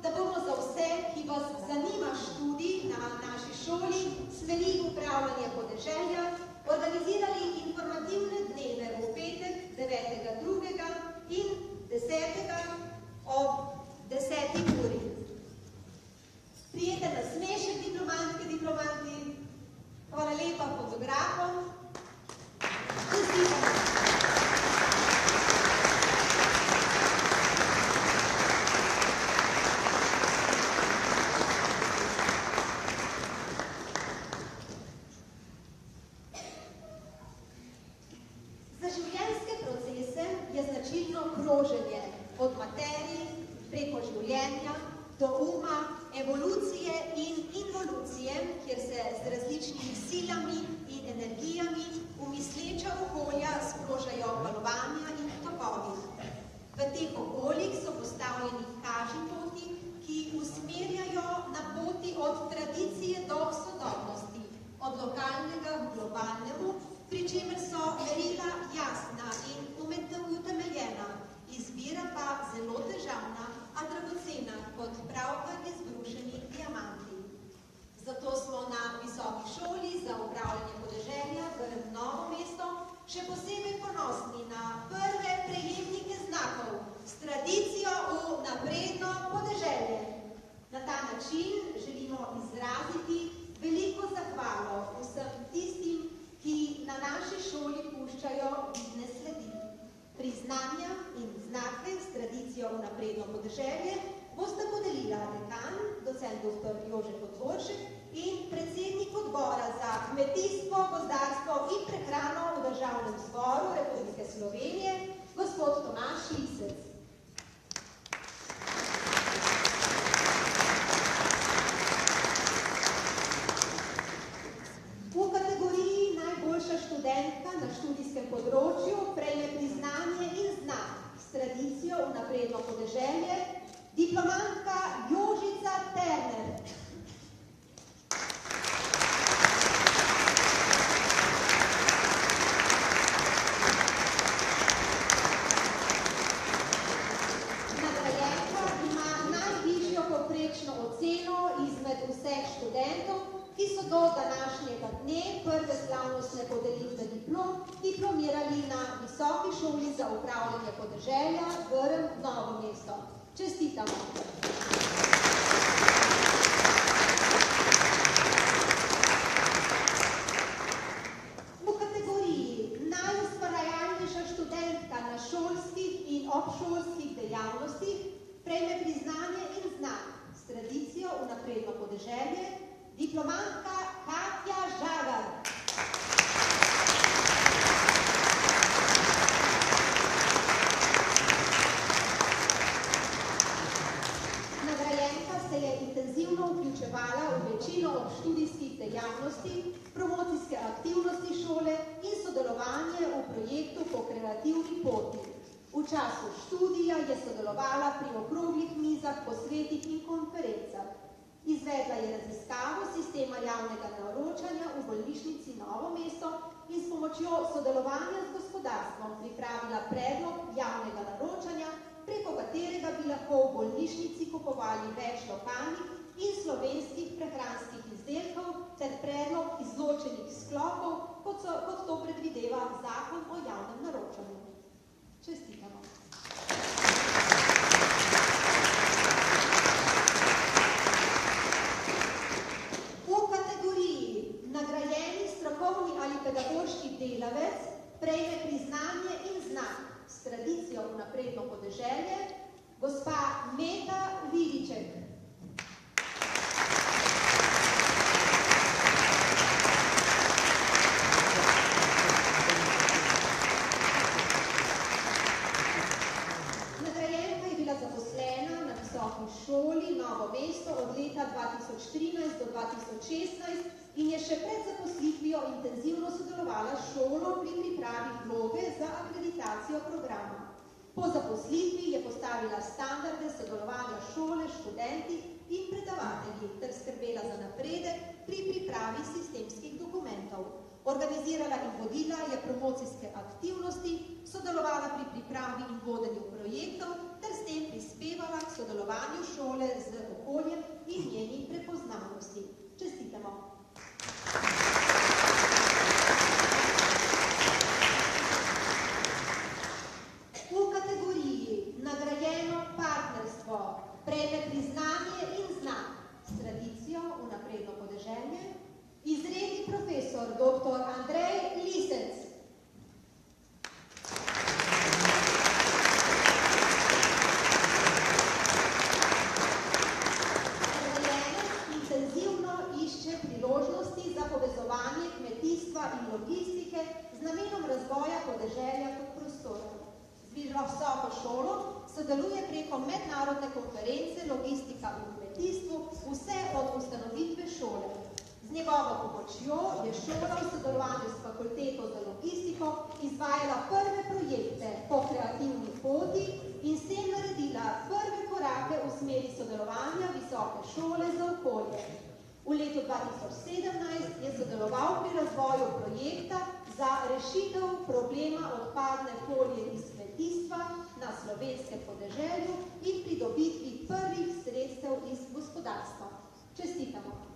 S1: Da bomo za vse, ki vas zanima študij na naši šoli Smeli upravljanje podeželja, organizirali informativne dneve v petek 9.2. in 10. ob 10. uri. Prijete na smešek diplomantke, diplomanti, hvala lepa fotografom. Kroženje od materij preko življenja do uma, evolucije in involucije, kjer se z različnimi silami in energijami v misleča okolja sprožajo valovanja in tokovi. V teh okoljih so postavljeni kažipoti, ki usmerjajo na poti od tradicije do sodobnosti, od lokalnega k globalnemu, pri čemer so merila jasna in utemeljena, izbira pa zelo težavna, a dragocena kot pravkar izbrušeni diamanti. Zato smo na Visoki šoli za upravljanje podeželja Grm Novo mesto še posebej ponosni na prve prejemnike znakov s tradicijo v napredno podeželje. Na ta način želimo izraziti veliko zahvalo vsem tistim, ki na naši šoli puščajo vidne sledi. Priznanja in znake s tradicijo v napredno podeželje boste podelila dekan, docent dr. Jože Podgoršek in predsednik odbora za kmetijstvo, gozdarstvo in prehrano v Državnem zboru Republike Slovenije, gospod Tomaž Lisec. Študentka na študijskem področju prejme priznanje in znak s tradicijo v napredno podeželje, diplomantka Jožica Terner. ki so do današnjega dne prve slavnostne podelitve diplom diplomirali na Visoki šoli za upravljanje podeželja Grm Novo mesto. Čestitamo! V kategoriji najustvarjalnejša študentka na šolskih in obšolskih dejavnostih prejme priznanje in znak s tradicijo v napredno podeželje diplomantka Katja Žagar. Nagrajenka se je intenzivno vključevala v večino študijskih dejavnosti, promocijske aktivnosti šole in sodelovanje v projektu Po kreativni poti. V času študija je sodelovala pri okroglih mizah, posvetih in konferencah. Izvedla je raziskavo sistema javnega naročanja v bolnišnici Novo mesto in s pomočjo sodelovanja z gospodarstvom pripravila predlog javnega naročanja, preko katerega bi lahko v bolnišnici kupovali več lokalnih in slovenskih prehranskih izdelkov ter predlog izločenih sklopov, kot to predvideva Zakon o javnem naročanju. Čestitamo! V kategoriji nagrajeni strokovni ali pedagoški delavec prejme priznanje in znak s tradicijo v napredno podeželje gospa Meta Vidiček. Šoli Novo mesto od leta 2013 do 2016 in je še pred zaposlitvijo intenzivno sodelovala s šolo pri pripravi vloge za akreditacijo programa. Po zaposlitvi je postavila standarde sodelovanja šole, študenti in predavatelji ter skrbela za napredek pri pripravi sistemskih dokumentov. Organizirala in vodila je promocijske aktivnosti, sodelovala pri pripravi in vodenju projektov ter s tem prispevala k sodelovanju šole z okoljem in njeni prepoznavnosti. Čestitamo! V kategoriji nagrajeno partnerstvo prejme priznanje in znak s tradicijo v napredno podeželje izredni profesor dr. Andrej Lisec. Nagrajenec intenzivno išče priložnosti za povezovanje kmetijstva in logistike z namenom razvoja podeželja kot prostora. Z visoko šolo sodeluje preko mednarodne konference Logistika v kmetijstvu vse od ustanovitve šole. Z njegovo pomočjo je šola v sodelovanju s fakulteto za logistiko izvajala prve projekte po kreativni poti in s tem naredila prve korake v smeri sodelovanja visoke šole za okolje. V letu 2017 je sodeloval pri razvoju projekta za rešitev problema odpadne folije iz kmetijstva na slovenskem podeželju in pridobitvi prvih sredstev iz gospodarstva. Čestitamo!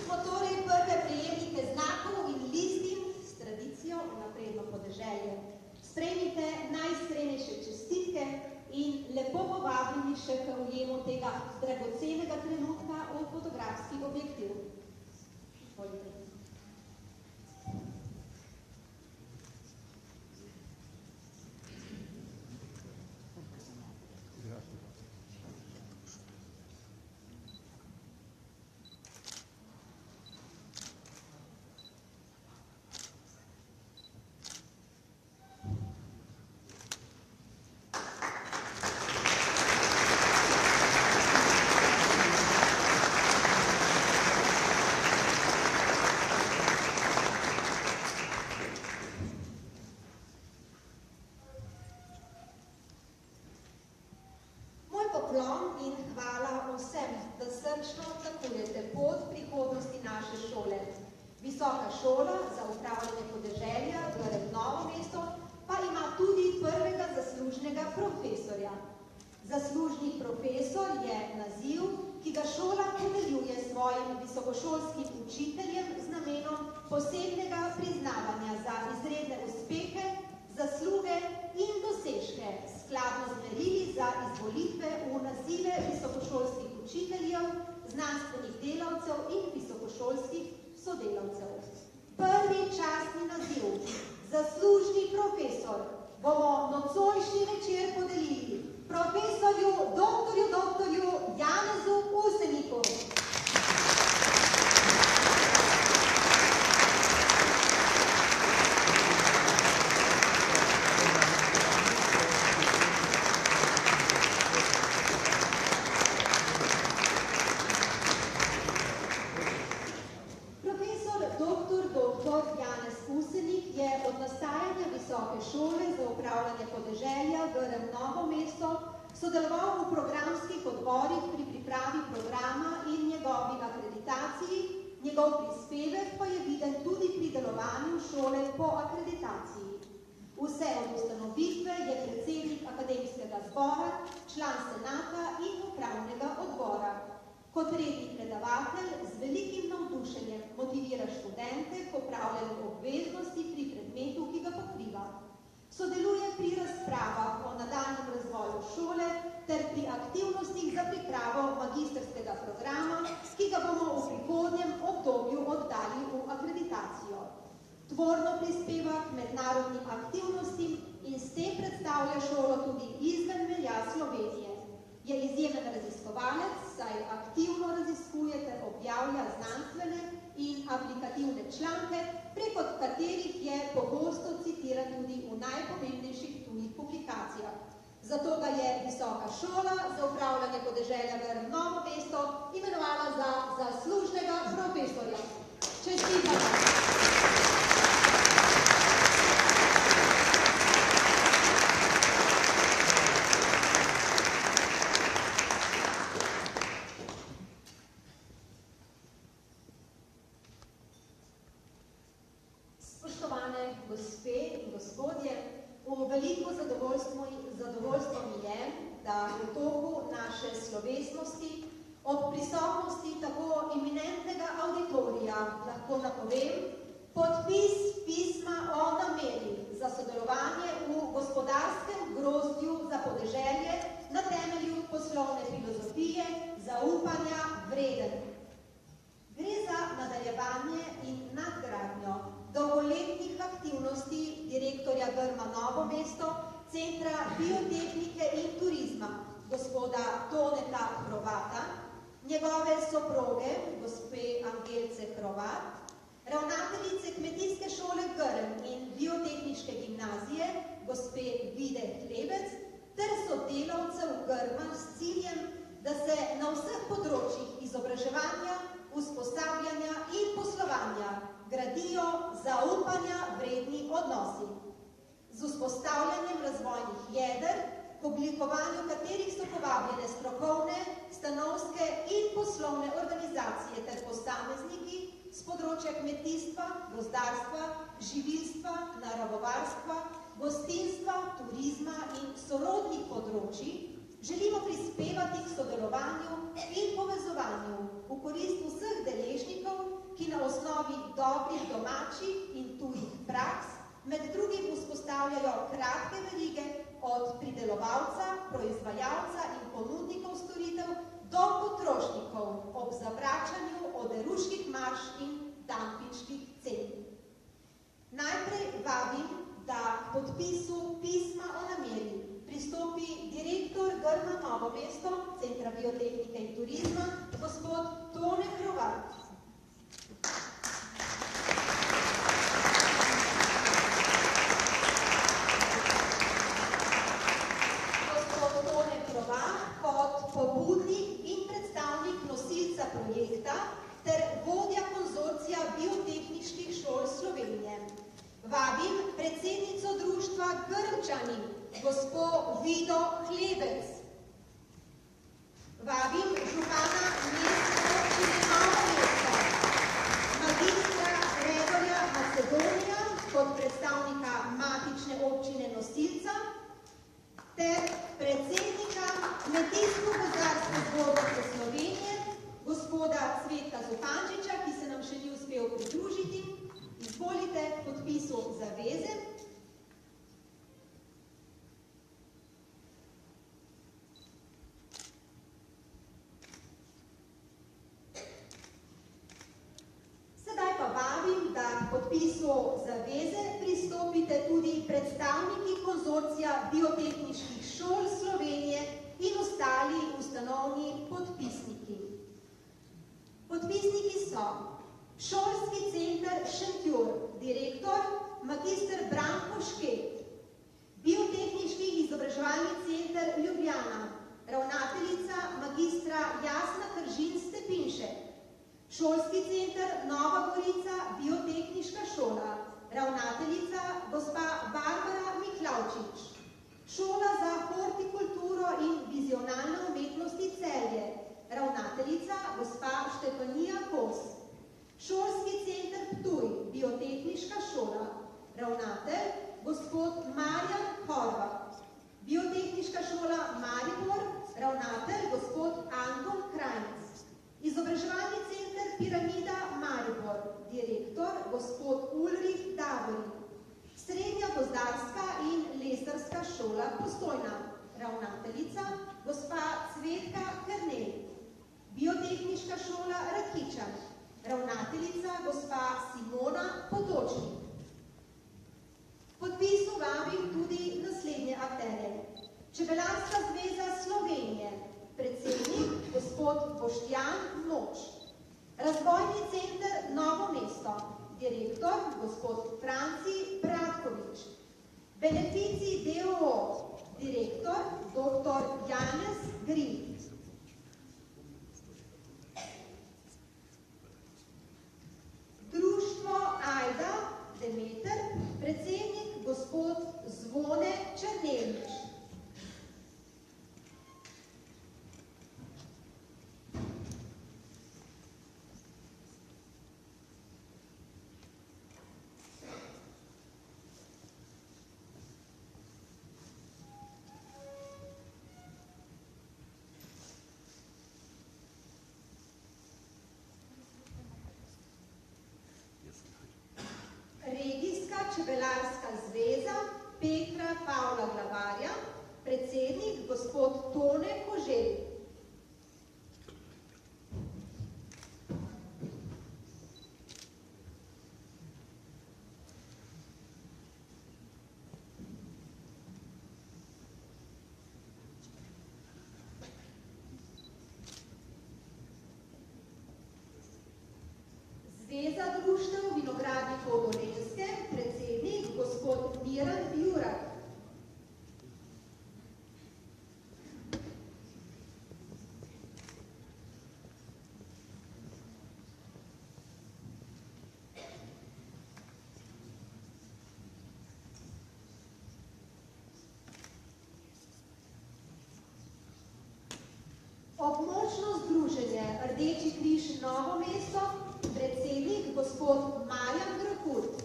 S1: Smo torej prve prejemnike znakov in listin s tradicijo v napredno podeželje. Sprejmite najiskrenejše čestitke in lepo povabljeni še k ujemu tega dragocenega trenutka v fotografski objektiv. Izvolite. In hvala vsem, da srčno takujete pot prihodnosti naše šole. Visoka šola za upravljanje podeželja Grm Novo mesto pa ima tudi prvega zaslužnega Zaslužni profesor je naziv, ki ga šola podeljuje svojim visokošolskim učiteljem z namenom posebnega priznavanja za izredne uspehe, zasluge in dosežke, skladno z merili za izvolitve v nazive visokošolskih učiteljev, znanstvenih delavcev in visokošolskih sodelavcev. Prvi častni naziv, zaslužni profesor, bomo nocojšnji večer podelili profesorju, doktorju Janezu Useniku. Šole za upravljanje podeželja Grm Novo mesto sodeloval v programskih odborih pri pripravi programa in njegovi akreditaciji, njegov prispevek pa je viden tudi pri delovanju šole po akreditaciji. Vse od ustanovitve je predsednik akademskega zbora, član senata in upravnega odbora. Kot redni predavatelj z velikim navdušenjem motivira študente k opravljanju obveznosti pri predmetu, ki ga pokriva. Sodeluje pri razpravah o nadaljnjem razvoju šole ter pri aktivnostih za pripravo magistrskega programa, ki ga bomo v prihodnjem obdobju oddali v akreditacijo. Tvorno prispeva k mednarodnim aktivnostim in s tem predstavlja šolo tudi izven meja Slovenije. Je izjemen raziskovalec, saj aktivno raziskuje ter objavlja znanstvene in aplikativne članke, preko katerih je pogosto citiran tudi v najpomembnejših tujih publikacijah. Zato ga je Visoka šola za upravljanje podeželja Grm Novo mesto imenovala za zaslužnega profesorja. Čestitam! Veliko zadovoljstvo mi je, da v toku naše slovesnosti ob prisotnosti tako eminentnega auditorija lahko napovem podpis pisma o nameri za sodelovanje v gospodarskem grozdju za podeželje na temelju poslovne filozofije zaupanja vreden. Gre za nadaljevanje in nadgradnjo dolgoletnih aktivnosti direktorja Grma Novo mesto, Centra biotehnike in turizma, gospoda Toneta Hrovata, njegove soproge, gospe Angelice Hrovat, ravnateljice Kmetijske šole Grm in biotehniške gimnazije, gospe Vide Hlebec, ter sodelavcev Grma s ciljem, da se na vseh področjih izobraževanja, usposabljanja in poslovanja gradijo zaupanja vredni odnosi. Z vzpostavljanjem razvojnih jeder, k oblikovanju katerih so povabljene strokovne, stanovske in poslovne organizacije ter posamezniki z področja kmetijstva, gozdarstva, živilstva, naravovarstva, gostinstva, turizma in sorodnih področij, želimo prispevati k sodelovanju in povezovanju v korist vseh deležnikov, ki na osnovi dobrih domačih in tujih praks med drugim vzpostavljajo kratke verige od pridelovalca, proizvajalca in ponudnikov storitev do potrošnikov ob zavračanju oderuških marž in dampinških cen. Najprej vabim, da k podpisu pisma o nameri pristopi direktor Grma Novo mesto, Centra biotehnike in turizma, gospod Tone Hrovat. Kot pobudnik in predstavnik nosilca projekta ter vodja konzorcija biotehniških šol Slovenije. Vabim predsednico društva Grmčani, gospo Vido Hlebec. Vabim župana mestne občine Novo mesto, magistra Gregorja Macedonija kot predstavnika matične občine nosilca ter predsednika podpisu zaveze pristopite tudi predstavniki konzorcija biotehniških šol Slovenije in ostali ustanovni podpisniki. Podpisniki so Šolski center Šentjur, direktor magister Branko Šket, Biotehniški izobraževalni center Ljubljana, ravnateljica magistra Jasna Kržin Stepinšek, Šolski center Nova Gorica, biotehniška šola, ravnateljica gospa Barbara Miklavčič, Šola za hortikulturo in vizionalne umetnosti Celje, ravnateljica gospa Štefanija Kos, Šolski center Ptuj, biotehniška šola, ravnatelj gospod Marjan Horvat, Biotehniška šola Maribor, ravnatelj gospod Anton Krajnc, Izobraževalni center Piramida Maribor, direktor gospod Ulrich Davori, Srednja gozdarska in lesarska šola Postojna, ravnateljica gospa Cvetka Kernel, Biotehniška šola Rakičan, ravnateljica gospa Simona Potočnik. Podpisu vabim tudi naslednje akterje. Čebelarska zveza Slovenije, predsednik gospod Boštjan Moč, Razvojni center Novo mesto, direktor gospod Franci Bratkovič, Benefici DOO, direktor dr. Janez Grin, Društvo Ajda Demeter, predsednik gospod Zvone Černelič, Čebelarska zveza Petra Pavla Glavarja, predsednik gospod Tone Koželj. Zveza društev vinogradnikov Dolenjske, predsednik gospod Miran Jurak. Območno združenje Rdeči križ Novo mesto, predsednik gospod Marjan Grahut.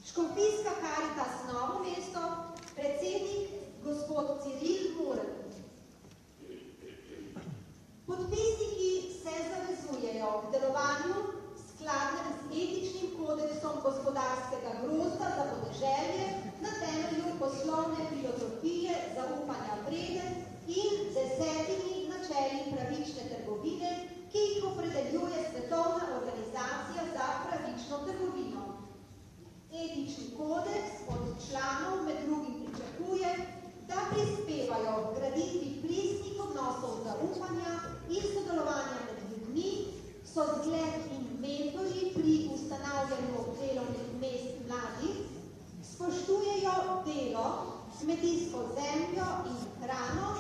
S1: Škofijska Karitas Novo mesto, predsednik gospod Ciril Muren. Podpisniki se zavezujejo k delovanju skladnem z etičnim kodeksom gospodarskega grozda za podeželje na temelju poslovne filozofije zaupanja vreden in 10 načeli pravične trgovine, ki jih opredeljuje Svetovna organizacija za pravično trgovino. Etični kodeks od članov med drugim pričakuje, da prispevajo k graditvi pristnih odnosov zaupanja in sodelovanja med ljudmi, so zgled in mentori pri ustanavljanju delovnih mest mladih, spoštujejo delo, kmetijsko zemljo in hrano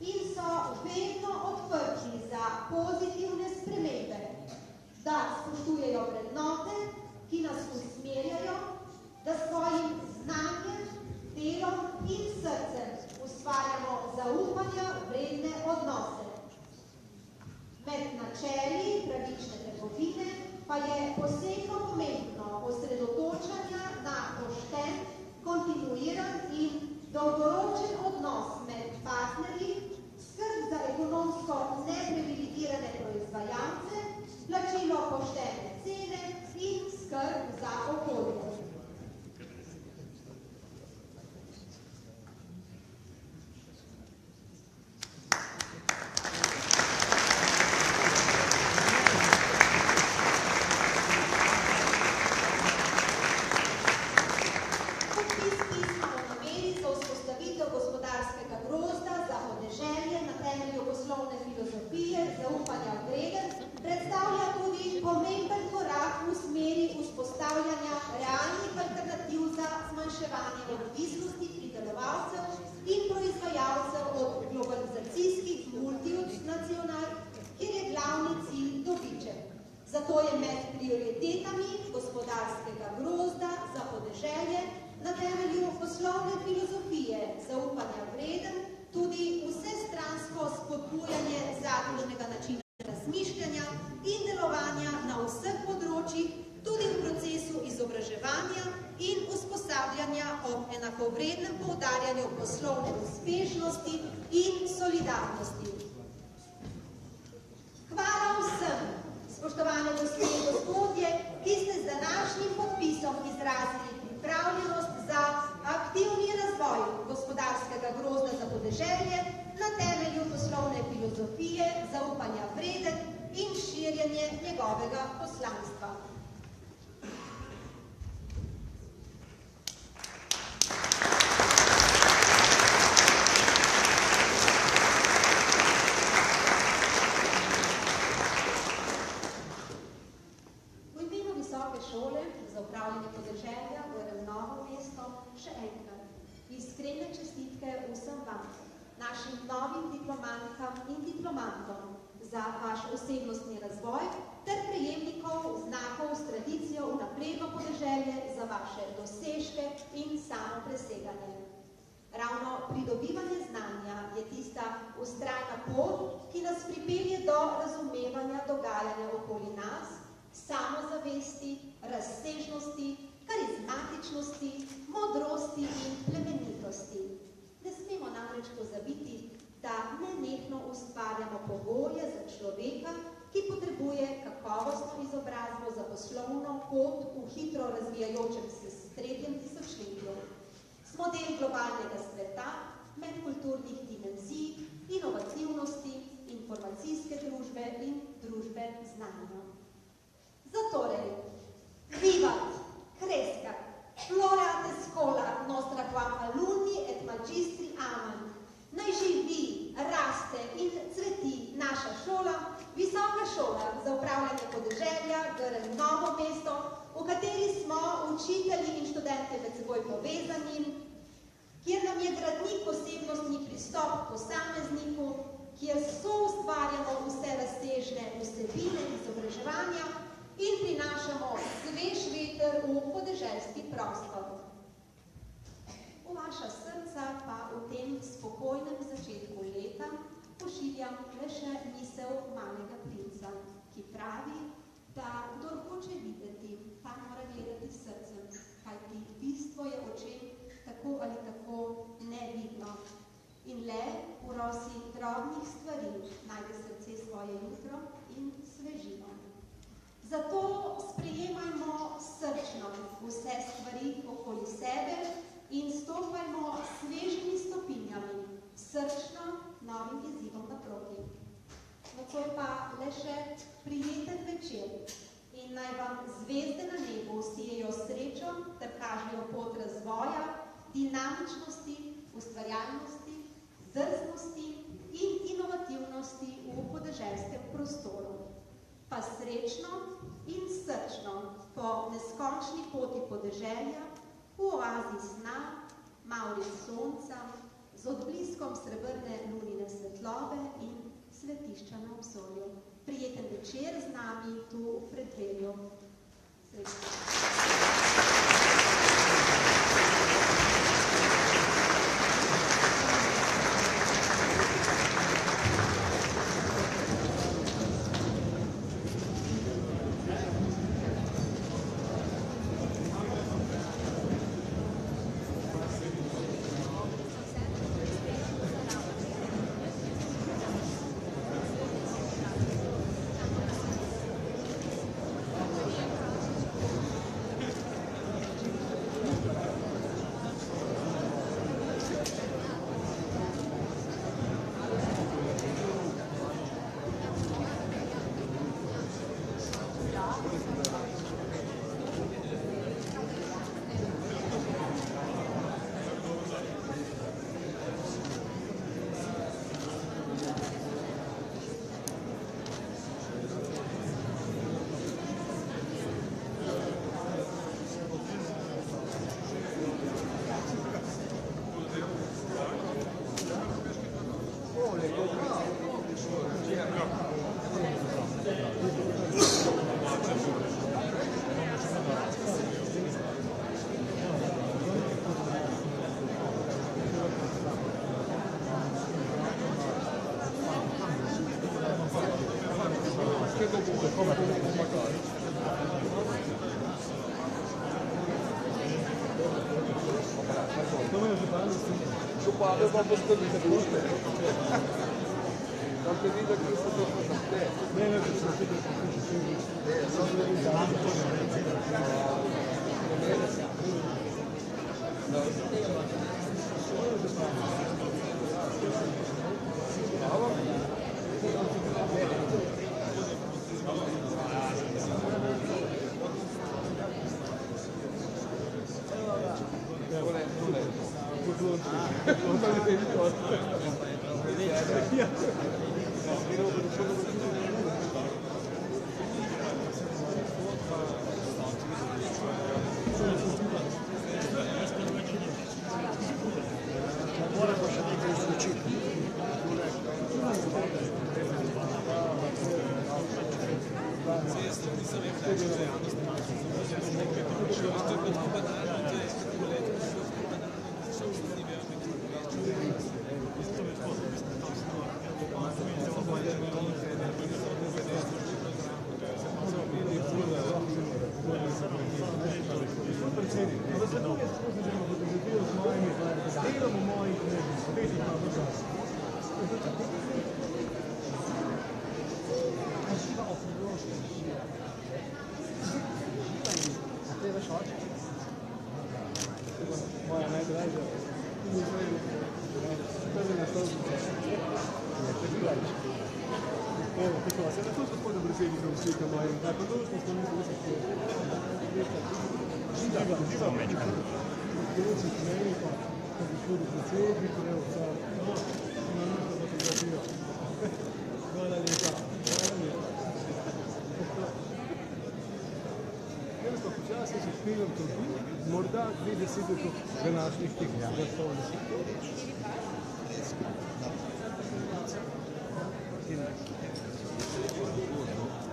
S1: in so vedno odprti za pozitivne spremembe, da spoštujejo vrednote, ki nas usmerjajo, da svojim znanjem, delom in srcem ustvarjamo zaupanja vredne odnose. Med načeli pravične trgovine pa je posebno pomembno osredotočanje na pošten, kontinuiran in dolgoročen odnos med partnerji, skrb za ekonomsko neprivilegirane proizvajalce, plačilo poštene cene in skrb za okolje. Zato je med prioritetami gospodarskega grozda za podeželje na temelju poslovne filozofije zaupanja vreden tudi vsestransko spodbujanje zadružnega načina razmišljanja in delovanja na vseh področjih, tudi v procesu izobraževanja in usposabljanja ob enakovrednem poudarjanju poslovne uspešnosti in solidarnosti. Hvala vsem, spoštovane gospe in gospodje, ki ste z današnjim podpisom izrazili pripravljenost za aktivni razvoj gospodarskega grozda za podeželje na temelju poslovne filozofije zaupanja vreden in širjenje njegovega poslanstva. Šole za upravljanje podeželja v Novo mesto še enkrat iskrene čestitke vsem vam, našim novim diplomantkam in diplomantom za vaš osebnostni razvoj ter prejemnikov znakov s tradicijo v napredno podeželje za vaše dosežke in samopreseganje. Ravno pridobivanje znanja je tista vztrajna pot, ki nas pripelje do razumevanja dogajanja okoli nas, samozavesti, razsežnosti, karizmatičnosti, modrosti in plemenitosti. Ne smemo namreč pozabiti, da nenehno ustvarjamo pogoje za človeka, ki potrebuje kakovostno izobrazbo za poslovno pot v hitro razvijajočem se tretjem tisočletju. Smo del globalnega sveta, medkulturnih dimenzij, inovativnosti, informacijske družbe in družbe znanja. Zatorej, vivat, crescat, floreate scola nostra quam alumni et magistri amant. Naj živi, raste in cveti naša šola, visoka šola za upravljanje podeželja, GRM Novo mesto, v kateri smo učitelji in študente med seboj povezani, kjer nam je gradnik osebnostni pristop k posamezniku, kjer soustvarjamo vse razsežne vsebine izobraževanja in prinašamo svež veter v podeželski prostor. V vaša srca pa v tem spokojnem začetku leta pošiljam le še misel malega princa, ki pravi, da kdor hoče videti, ta mora gledati srcem, kajti bistvo je očem tako ali tako nevidno. In le v rosi drobnih stvari najde srce svoje jutro in svežino. Zato sprejemajmo srčno vse stvari okoli sebe in stopajmo svežimi stopinjami, srčno novim izzivom naproti. Nocoj pa le še prijeten večer in naj vam zvezde na nebu sijejo srečo ter kažejo pot razvoja, dinamičnosti, ustvarjalnosti, drznosti in inovativnosti v podeželskem prostoru. Pa srečno in srčno po neskončni poti podeželja, v oazi sna, mavric sonca, z odbliskom srebrne lunine svetlobe in svetišča na obzorju. Prijeten večer z nami tu v preddverju. Srečno.
S12: povabil, pa boste mi zaključili. Da te vidi, ki so to zahteve. Ne, če se tudi morda 20 današnjih teh glasovnih.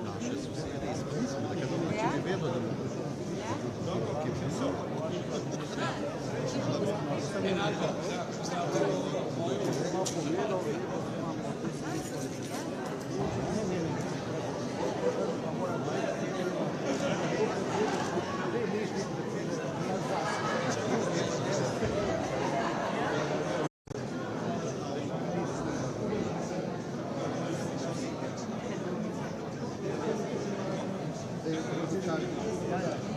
S3: Naše sosede izpisali, da bomo začeli vedno, da bomo ki so.
S2: Ja, ja.